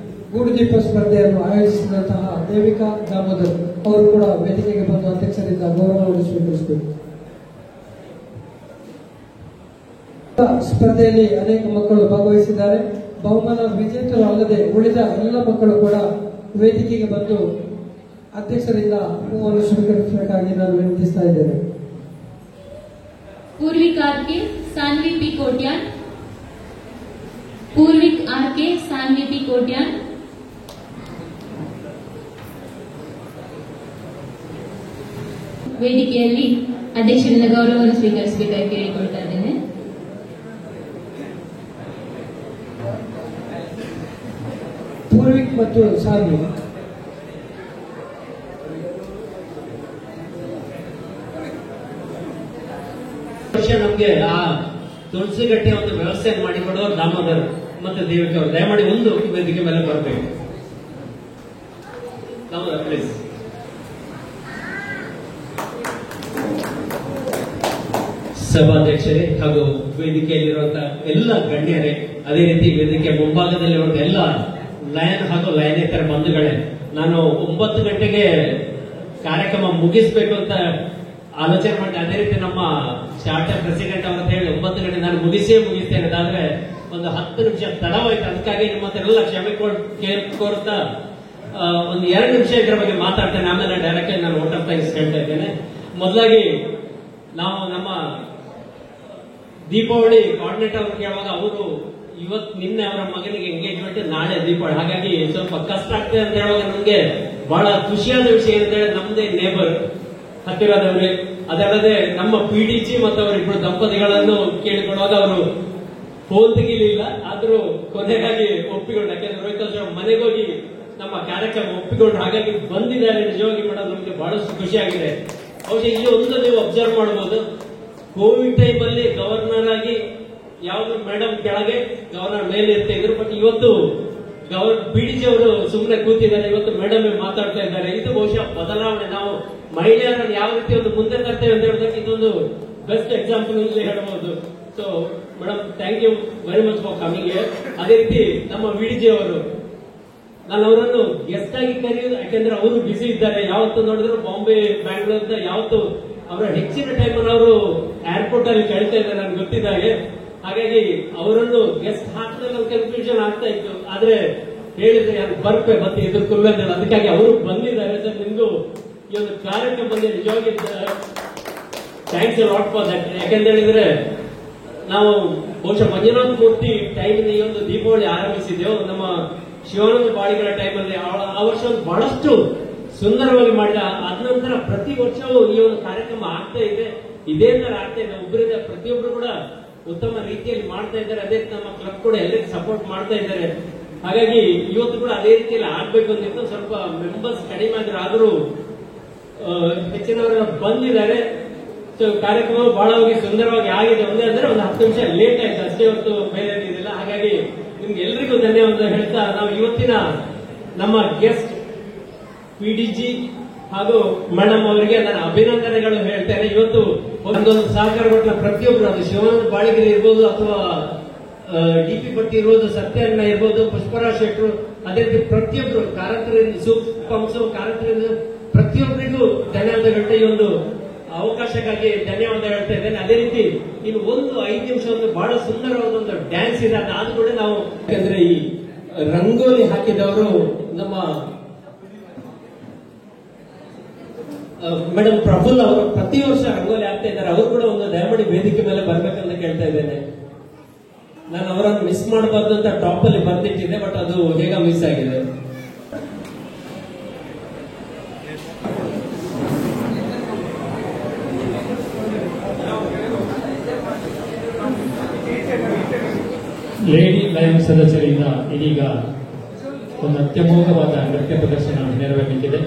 ಗೂಡುದೀಪ ಸ್ಪರ್ಧೆಯನ್ನು ಆಯೋಜಿಸಿದಂತಹ ದೇವಿಕಾ ದಾಮೋದರ್ ಅವರು ಕೂಡ ವೇದಿಕೆಗೆ ಬಂದು ಅಧ್ಯಕ್ಷರಿಂದ ಗೌರವವನ್ನು ಸ್ವೀಕರಿಸಬೇಕು. ಸ್ಪರ್ಧೆಯಲ್ಲಿ ಅನೇಕ ಮಕ್ಕಳು ಭಾಗವಹಿಸಿದ್ದಾರೆ. ಬಹುಮಾನ ವಿಜೇತರು ಅಲ್ಲದೆ ಉಳಿದ ಎಲ್ಲ ಮಕ್ಕಳು ಕೂಡ ವೇದಿಕೆಗೆ ಬಂದು ಅಧ್ಯಕ್ಷರಿಂದ ಹೂವನ್ನು ಸ್ವೀಕರಿಸಬೇಕಾಗಿ ನಾನು ವಿನಂತಿಸ್ತಾ ಇದ್ದೇನೆ. Purvik RK Saanvi P Kotian, Purvik RK Saanvi P Kotian, ವೇದಿಕೆಯಲ್ಲಿ ಅಧ್ಯಕ್ಷರಿಂದ ಗೌರವವನ್ನು ಸ್ವೀಕರಿಸಬೇಕಾಗಿ ಕೇಳಿಕೊಳ್ತಾ ಇದ್ದೇನೆ. ಪೂರ್ವಿಕ್ ಮತ್ತು ಸಾನ್ವಿ ನಮ್ಗೆ ಆ ತುಳಸಿಗಟ್ಟೆ ಒಂದು ವ್ಯವಸ್ಥೆ ಮಾಡಿಕೊಡೋರು ದಾಮೋದರ್ ಮತ್ತೆ ದೇವಿಕ ಅವರು ದಯಮಾಡಿ ಒಂದು ವೇದಿಕೆ ಮೇಲೆ ಬರಬೇಕು. ದಾಮೋದರ್ ಪ್ಲೀಸ್. ಸಭಾಧ್ಯಕ್ಷರೇ ಹಾಗೂ ವೇದಿಕೆಯಲ್ಲಿರುವಂತಹ ಎಲ್ಲ ಗಣ್ಯರೇ, ಅದೇ ರೀತಿ ವೇದಿಕೆ ಮುಂಭಾಗದಲ್ಲಿರುವಂತ ಎಲ್ಲ ಲಯನ್ ಹಾಗೂ ಲಯನೇತರ ಬಂಧುಗಳೇ, ನಾನು 9 ಗಂಟೆಗೆ ಕಾರ್ಯಕ್ರಮ ಮುಗಿಸ್ಬೇಕು ಅಂತ ಆಲೋಚನೆ ಮಾಡಿ, ಅದೇ ರೀತಿ ನಮ್ಮ ಚಾರ್ಟರ್ ಪ್ರೆಸಿಡೆಂಟ್ ಅವರ ಹೇಳಿ 9 ಗಂಟೆ ನಾನು ಮುಗಿಸ್ತೇನೆ. ಅದಾದ್ರೆ ಒಂದು 10 ನಿಮಿಷ ತಡವಾಯ್ತು. ಅದಕ್ಕಾಗಿ ನಿಮ್ಮ ಹತ್ರ ಎಲ್ಲ ಕ್ಷಮೆ ಕೋರ್ತಾ ಒಂದು 2 ನಿಮಿಷ ಇದರ ಬಗ್ಗೆ ಮಾತಾಡ್ತೇನೆ. ಆಮೇಲೆ ಡೈರೆಕ್ಟ್ ನಾನು ವೋಟ್ ಆಫ್ ಥ್ಯಾಂಕ್ಸ್ ಹೇಳ್ತಾ ಇದ್ದೇನೆ. ಮೊದಲಾಗಿ ನಾವು ನಮ್ಮ ದೀಪಾವಳಿ ಕೋಆರ್ಡಿನೇಟರ್ ಅವ್ರು ಕೇಳುವಾಗ ಅವರು ನಿನ್ನೆ ಅವರ ಮಗನಿಗೆ ಎಂಗೇಜ್ಮೆಂಟ್, ನಾಳೆ ದೀಪಾವಳಿ, ಹಾಗಾಗಿ ಸ್ವಲ್ಪ ಕಷ್ಟ ಆಗ್ತದೆ ಅಂತ ಹೇಳುವಾಗ ನಮ್ಗೆ ಬಹಳ ಖುಷಿಯಾದ ವಿಷಯ ಅಂತ ಹೇಳಿ ನಮ್ದೇ ನೇಬರ್ ಹತ್ತಿರದವ್ರೆ, ಅದಲ್ಲದೆ ನಮ್ಮ PDG ಮತ್ತು ಅವರಿಬ್ಬರು ದಂಪತಿಗಳನ್ನು ಕೇಳಿಕೊಳ್ಳುವಾಗ ಅವರು ಫೋನ್ ತೆಗಿಲಿಲ್ಲ, ಆದ್ರೂ ಕೊನೆಗಾಗಿ ಒಪ್ಪಿಕೊಂಡು, ಯಾಕೆಂದ್ರೆ ರೋಹಿತ್ ಮನೆಗೆ ಹೋಗಿ ನಮ್ಮ ಕಾರ್ಯಕ್ರಮ ಒಪ್ಪಿಕೊಂಡು ಹಾಗಾಗಿ ಬಂದಿದ್ದಾರೆ. ನಿಜವಾಗಿ ಮೇಡಮ್ ನಮ್ಗೆ ಬಹಳಷ್ಟು ಖುಷಿಯಾಗಿದೆ. ಬಹುಶಃ ಇಲ್ಲಿ ಒಂದು ನೀವು ಅಬ್ಸರ್ವ್ ಮಾಡಬಹುದು, ಕೋವಿಡ್ ಟೈಮ್ ಅಲ್ಲಿ ಗವರ್ನರ್ ಆಗಿ ಯಾವ್ದು ಮೇಡಮ್ ಕೆಳಗೆ ಗವರ್ನರ್ ಮೇಲೆ ಇರ್ತಾ ಇದ್ರು, ಬಟ್ ಇವತ್ತು PDG ಅವರು ಸುಮ್ಮನೆ ಕೂತಿದ್ದಾರೆ, ಇವತ್ತು ಮೇಡಮ್ ಮಾತಾಡ್ತಾ ಇದ್ದಾರೆ. ಇದು ಬಹುಶಃ ಬದಲಾವಣೆ. ನಾವು ಮಹಿಳೆಯರನ್ನು ಯಾವ ರೀತಿ ಒಂದು ಮುಂದೆ ತರ್ತೇವೆ ಅಂತ ಹೇಳಿದ್ರೆ ಇದೊಂದು ಬೆಸ್ಟ್ ಎಕ್ಸಾಂಪಲ್ ಇಲ್ಲಿ ಹೇಳಬಹುದು. So madam, thank you very much for coming here. ಅದೇ ರೀತಿ ನಮ್ಮ VDG ಅವರು, ನಾನು ಅವರನ್ನು ಗೆಸ್ಟ್ ಆಗಿ ಕರೆಯುವುದು ಯಾಕೆಂದ್ರೆ ಅವರು ಬಿಸಿ ಇದ್ದಾರೆ. ಯಾವತ್ತು ನೋಡಿದ್ರು ಬಾಂಬೆ, ಬ್ಯಾಂಗ್ಳೂರ್ ಅಂತ ಯಾವತ್ತು ಅವರ ಹೆಚ್ಚಿನ ಟೈಮ್ ಅನ್ನು ಅವರು ಏರ್ಪೋರ್ಟ್ ಅಲ್ಲಿ ಕಳೀತಾ ಇದ್ದಾರೆ ನನಗೆ ಗೊತ್ತಿದ್ದಾಗೆ. ಹಾಗಾಗಿ ಅವರನ್ನು ಗೆಸ್ಟ್ ಹಾಕಿದ್ರೆ ನಮ್ಗೆ ಕನ್ಫ್ಯೂಷನ್ ಆಗ್ತಾ ಇತ್ತು, ಆದ್ರೆ ಹೇಳಿದ್ರೆ ಯಾರು ಬರ್ಪೆ ಮತ್ತೆ ಇದ್ರ ಕುಲ್ಲಂತ, ಅದಕ್ಕಾಗಿ ಅವರು ಬಂದಿದ್ದಾರೆ. ಸರ್, ನಿಮ್ಗೂ ಈ ಒಂದು ಕಾರ್ಯಕ್ರಮ ಬಂದ ನಿಜವಾಗಿ ಥ್ಯಾಂಕ್ಸ್ ಲಾಟ್ ಫಾರ್ ದಟ್. ಯಾಕೆಂತ ಹೇಳಿದ್ರೆ ನಾವು ಬಹುಶಃ ಮಂಜುನಾಥ್ ಮೂರ್ತಿ ಟೈಮಿನ ಈ ಒಂದು ದೀಪಾವಳಿ ಆರಂಭಿಸಿದ್ದೆವು ನಮ್ಮ ಶಿವಾನಂದ ಬಾಡಿಗಳ ಟೈಮಲ್ಲಿ. ಆ ವರ್ಷ ಒಂದು ಬಹಳಷ್ಟು ಸುಂದರವಾಗಿ ಮಾಡಿದ. ಅದ ನಂತರ ಪ್ರತಿ ವರ್ಷವೂ ಈ ಒಂದು ಕಾರ್ಯಕ್ರಮ ಆಗ್ತಾ ಇದೆ, ಇದೇ ತರ ಆಗ್ತಾ ಇದೆ. ಒಬ್ಬರಿಂದ ಪ್ರತಿಯೊಬ್ಬರು ಕೂಡ ಉತ್ತಮ ರೀತಿಯಲ್ಲಿ ಮಾಡ್ತಾ ಇದ್ದಾರೆ. ಅದೇ ನಮ್ಮ ಕ್ಲಬ್ ಕೂಡ ಎಲ್ಲರಿಗೂ ಸಪೋರ್ಟ್ ಮಾಡ್ತಾ ಇದ್ದಾರೆ. ಹಾಗಾಗಿ ಇವತ್ತು ಕೂಡ ಅದೇ ರೀತಿಯಲ್ಲಿ ಆಗ್ಬೇಕು ಅಂತಿತ್ತು. ಸ್ವಲ್ಪ ಮೆಂಬರ್ಸ್ ಕಡಿಮೆ ಆದ್ರೂ ಹೆಚ್ಚಿನವರೆಲ್ಲ ಬಂದಿದ್ದಾರೆ. ಸೊ ಕಾರ್ಯಕ್ರಮ ಬಹಳವಾಗಿ ಸುಂದರವಾಗಿ ಆಗಿದೆ. ಒಂದೇ ಅಂದ್ರೆ ಒಂದು 10 ನಿಮಿಷ ಲೇಟ್ ಆಯ್ತು ಅಷ್ಟೇ, ಹೊತ್ತು ಬೇರೆ ಏನಿಲ್ಲ. ಹಾಗಾಗಿ ನಿಮ್ಗೆ ಎಲ್ರಿಗೂ ಧನ್ಯವಾದ ಹೇಳ್ತಾ ನಾವು ಇವತ್ತಿನ ನಮ್ಮ ಗೆಸ್ಟ್ PDG ಹಾಗೂ ಮೇಡಮ್ ಅವರಿಗೆ ನಾನು ಅಭಿನಂದನೆಗಳು ಹೇಳ್ತೇನೆ. ಇವತ್ತು ಒಂದೊಂದು ಸಹಕಾರ ಕೊಟ್ಟ ಪ್ರತಿಯೊಬ್ಬರು, ಅದು ಶಿವಾನಂದ ಬಾಳಿಗಿರಿ ಇರ್ಬೋದು ಅಥವಾ DP ಭಟ್ ಇರ್ಬೋದು, ಸತ್ಯಣ್ಣ ಇರ್ಬೋದು, ಪುಷ್ಪರಾಜ್ ಶೆಟ್ಟರು, ಅದೇ ರೀತಿ ಪ್ರತಿಯೊಬ್ಬರು ಕಾರಂತರಿಂದ ಸೂಪಂಸು ಕಾರಂತರಿಂದ ಪ್ರತಿಯೊಬ್ಬರಿಗೂ ಧನ್ಯವಾದ ಹೇಳ್ತಾ ಈ ಒಂದು ಅವಕಾಶಕ್ಕಾಗಿ ಧನ್ಯವಾದ ಹೇಳ್ತಾ ಇದ್ದೇನೆ. ಅದೇ ರೀತಿ ಇನ್ನು ಒಂದು 5 ನಿಮಿಷ ಒಂದು ಬಹಳ ಸುಂದರವಾದ ಒಂದು ಡ್ಯಾನ್ಸ್ ಇದೆ, ಅದು ಕೂಡ ನಾವು, ಯಾಕಂದ್ರೆ ಈ ರಂಗೋಲಿ ಹಾಕಿದವರು ನಮ್ಮ ಮೇಡಮ್ ಪ್ರಫುಲ್ ಅವರು ಪ್ರತಿ ವರ್ಷ ರಂಗೋಲಿ ಹಾಕ್ತಾ ಇದ್ದಾರೆ. ಅವರು ಕೂಡ ಒಂದು ದಯಮಾಡಿ ವೇದಿಕೆ ಮೇಲೆ ಬರ್ಬೇಕಂತ ಕೇಳ್ತಾ ಇದ್ದೇನೆ. ನಾನು ಅವರನ್ನು ಮಿಸ್ ಮಾಡಬಾರ್ದು ಅಂತ ಟಾಪ್ ಅಲ್ಲಿ ಬರ್ದಿಟ್ಟಿದ್ದೆ, ಬಟ್ ಅದು ಹೇಗ ಮಿಸ್ ಆಗಿದೆ. ಲೇಡಿ ಲಯನ್ ಸದಸ್ಯರಿಂದ ಇದೀಗ ಒಂದು ಅತ್ಯಮೋಘವಾದ ನೃತ್ಯ ಪ್ರದರ್ಶನ ನೆರವೇರಲಿದೆ.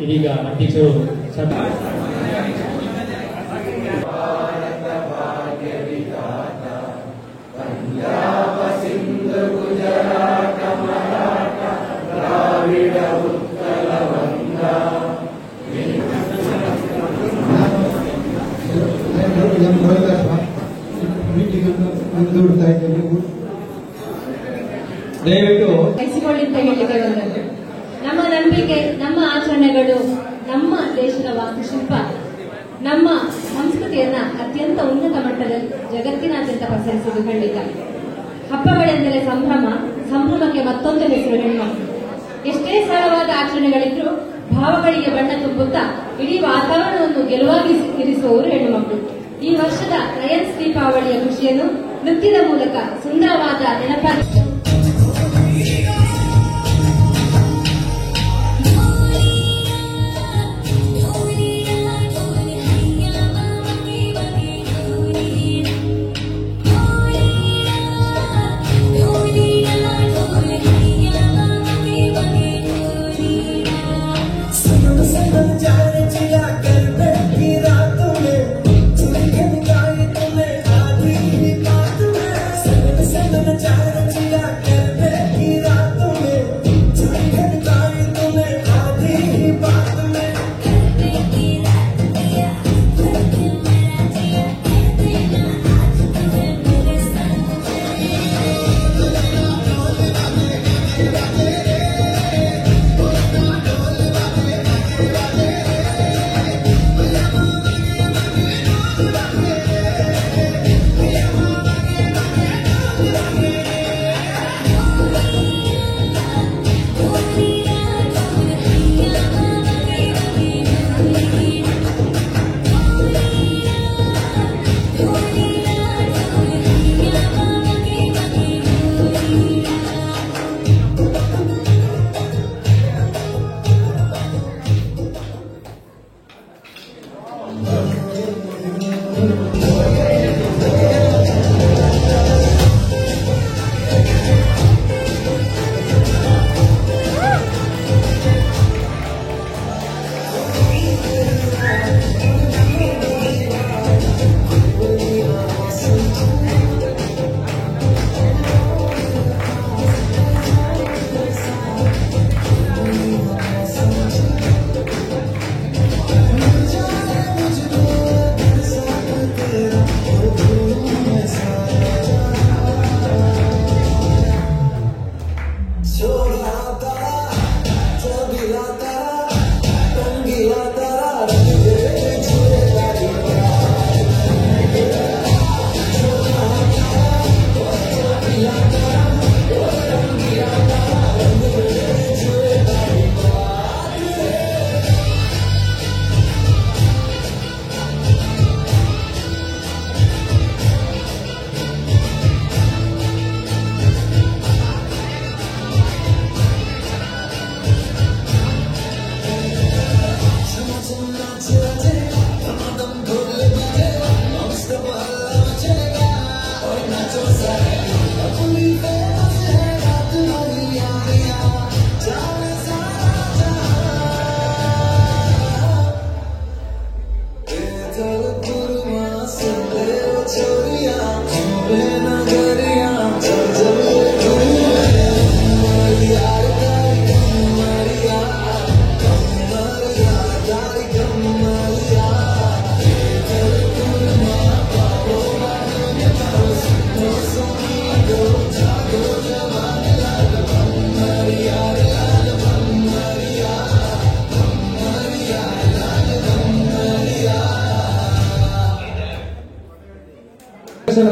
ಇದೀಗ ಅಧ್ಯಕ್ಷರು ಮುಂದೂಡ್ತಾ ಇದ್ದೇವೆ. ದಯವಿಟ್ಟು ಹೈಸಿಕೊಳ್ಳಿಂದ ಹೇಳಿಕೆ ಬಂದದ್ದು. ನಮ್ಮ ನಂಬಿಕೆ, ನಮ್ಮ ಆಚರಣೆಗಳು, ನಮ್ಮ ದೇಶದ ವಾಸ್ತುಶಿಲ್ಪ, ನಮ್ಮ ಸಂಸ್ಕೃತಿಯನ್ನ ಅತ್ಯಂತ ಉನ್ನತ ಮಟ್ಟದಲ್ಲಿ ಜಗತ್ತಿನಾದ್ಯಂತ ಪಸರಿಸುವುದು ಖಂಡಿತ. ಹಬ್ಬಗಳೆಂದರೆ ಸಂಭ್ರಮ, ಸಂಭ್ರಮಕ್ಕೆ ಮತ್ತೊಂದು ಹೆಸರು ಹೆಣ್ಮಕ್ಳು. ಎಷ್ಟೇ ಸರಳವಾದ ಆಚರಣೆಗಳಿದ್ರೂ ಭಾವಗಳಿಗೆ ಬಣ್ಣ ತುಂಬುತ್ತಾ ಇಡೀ ವಾತಾವರಣವನ್ನು ಗೆಲುವಾಗಿ ಇರಿಸುವವರು ಹೆಣ್ಣುಮಕ್ಕಳು. ಈ ವರ್ಷದ ಲಯನ್ಸ್ ದೀಪಾವಳಿಯ ಖುಷಿಯನ್ನು ನೃತ್ಯದ ಮೂಲಕ ಸುಂದರವಾದ ನೆನಪಾಗಿ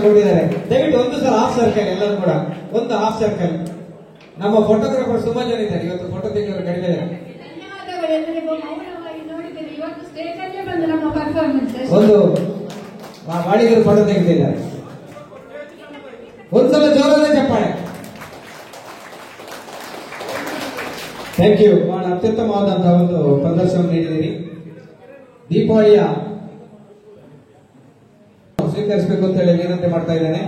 ಕೊಟ್ಟಿದ್ದಾರೆ. ದಯವಿಟ್ಟು ಒಂದು ಸಲ ಹಾಫ್ ಸರ್ಕಲ್, ಎಲ್ಲರೂ ಕೂಡ ಒಂದು ಹಾಫ್ ಸರ್ಕಲ್. ನಮ್ಮ ಫೋಟೋಗ್ರಾಫರ್ ತುಂಬಾ ಜನ ಇದ್ದಾರೆ, ಇವತ್ತು ಫೋಟೋ ತೆಗೆಯೋರು ಕಡಿಮೆ ಇದ್ದಾರೆ. ಒಂದು ಬಾಡಿಗರು ಫೋಟೋ ತೆಗೆದಿದ್ದಾರೆ. ಒಂದ್ಸಲ ಜೋರಾದ ಚಪ್ಪಾಳೆ. Thank you. ಬಹಳ ಅತ್ಯುತ್ತಮವಾದಂತಹ ಒಂದು ಪ್ರದರ್ಶನ ನೀಡಿದ್ದೀರಿ. ದೀಪಾವಳಿಯ ಸ್ವೀಕರಿಸಬೇಕು ಅಂತ ಹೇಳಿ ವಿನಂತಿ ಮಾಡ್ತಾ ಇದ್ದೇನೆ.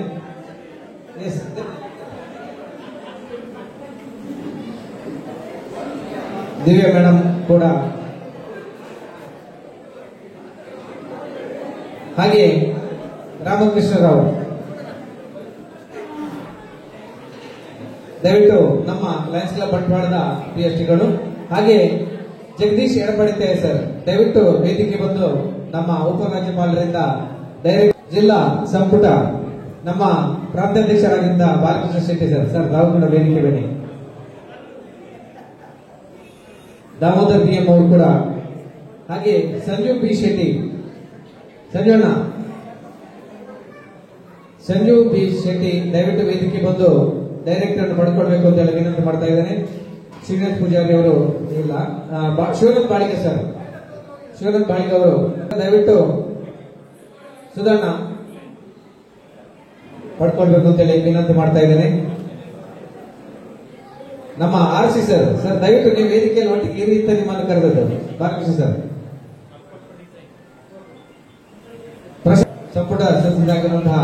ದಿವ್ಯ ಮೇಡಮ್ ಕೂಡ, ಹಾಗೆ ರಾಮಕೃಷ್ಣ ರಾವ್. ದಯವಿಟ್ಟು ನಮ್ಮ ಲಯನ್ಸ್ ಕ್ಲಬ್ ಬಂಟ್ವಾಳದ PSTಗಳು ಹಾಗೆ ಜಗದೀಶ್ ಎಡಪಡಿತೆ ಸರ್ ದಯವಿಟ್ಟು ವೇದಿಕೆ ಬಂದು ನಮ್ಮ ಉಪರಾಜ್ಯಪಾಲರಿಂದ ಡೈರೆಕ್ಟ್ ಜಿಲ್ಲಾ ಸಂಪುಟ ನಮ್ಮ ಪ್ರಾಂತಾಧ್ಯಕ್ಷರಾಗಿದ್ದ ಬಾಲಕೃಷ್ಣ ಶೆಟ್ಟಿ ಸರ್ ತಾವು ಕೂಡ ವೇದಿಕೆ ಬನ್ನಿ. ದಾಮೋದರ್ ಬಿ ಎಂ ಅವರು ಕೂಡ, ಹಾಗೆ ಸಂಜು ಬಿ ಶೆಟ್ಟಿ, ಸಂಜು ಬಿ ಶೆಟ್ಟಿ ದಯವಿಟ್ಟು ವೇದಿಕೆ ಬಂದು ಡೈರೆಕ್ಟರ್ ಅನ್ನು ಪಡ್ಕೊಳ್ಬೇಕು ಅಂತ ಹೇಳಿ ವಿನಂತಿ ಮಾಡ್ತಾ ಇದ್ದೇನೆ. ಶ್ರೀನಾಥ್ ಪೂಜಾರಿ ಅವರು ಇಲ್ಲ, ಶಿವನಾಥ್ ಬಾಳಿಗೆ ಸರ್, ಶಿವನಾಥ್ ಬಾಳಿಗೆ ಅವರು ದಯವಿಟ್ಟು ಸುಧಣ್ಣ ಪಡ್ಕೊಳ್ಬೇಕು ಅಂತ ಹೇಳಿ ವಿನಂತಿ ಮಾಡ್ತಾ ಇದ್ದೇನೆ. ನಮ್ಮ RC ಸರ್ ದಯವಿಟ್ಟು ನೀವು ವೇದಿಕೆಯಲ್ಲಿ ಒಟ್ಟಿಗೆ ಇರಿ ಅಂತ ನಿಮ್ಮನ್ನು ಕರೆದದ್ದು. ಬಾಲಕೃಷ್ಣ ಸರ್ ಸಂಪುಟ ಸದಸ್ಯರಾಗಿರುವಂತಹ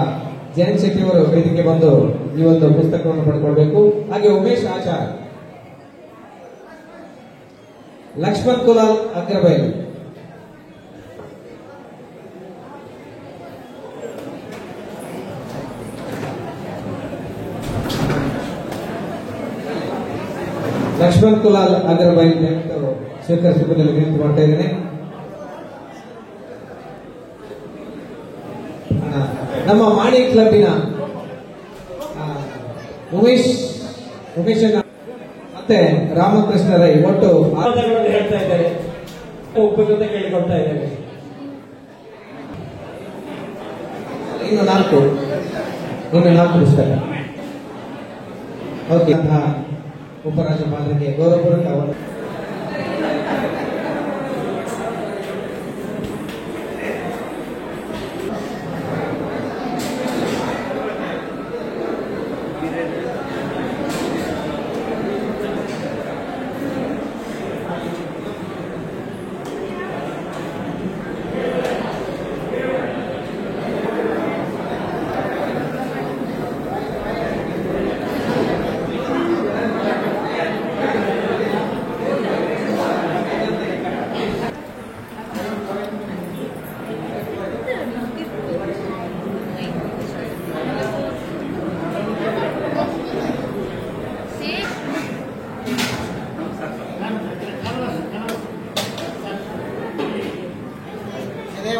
ಜಯಂತ್ ಶೆಟ್ಟಿ ಅವರು ವೇದಿಕೆ ಬಂದು ಈ ಒಂದು ಪುಸ್ತಕವನ್ನು ಪಡ್ಕೊಳ್ಬೇಕು. ಹಾಗೆ ಉಮೇಶ್ ಆಚಾರ್, ಲಕ್ಷ್ಮಣ್ ಕುಲಾಲ್ ಅಗ್ರಬೈಲ್, ಸ್ವೀಕರಿಸಿಕೊಳ್ಳಲು ವಿನಂತಿ ಮಾಡ್ತಾ ಇದ್ದೇನೆ. ನಮ್ಮ ಮಾಣಿ ಕ್ಲಬ್ಬಿನ ಉಮೇಶ್ ಮತ್ತೆ ರಾಮಕೃಷ್ಣ ರೈ ಒಟ್ಟು ಹೇಳ್ತಾ ಇದ್ದಾರೆ, ಒಪ್ಪುವಂತೆ ಕೇಳಿಕೊಳ್ತಾ ಇದ್ದೇವೆ. ಇನ್ನು ನಾಲ್ಕು ಪುಸ್ತಕ. ಓಕೆ, ಉಪರಾಜ್ಯಪಾಲರಿಗೆ ಗೌರವಪೂರ್ವಕ ಇದೇ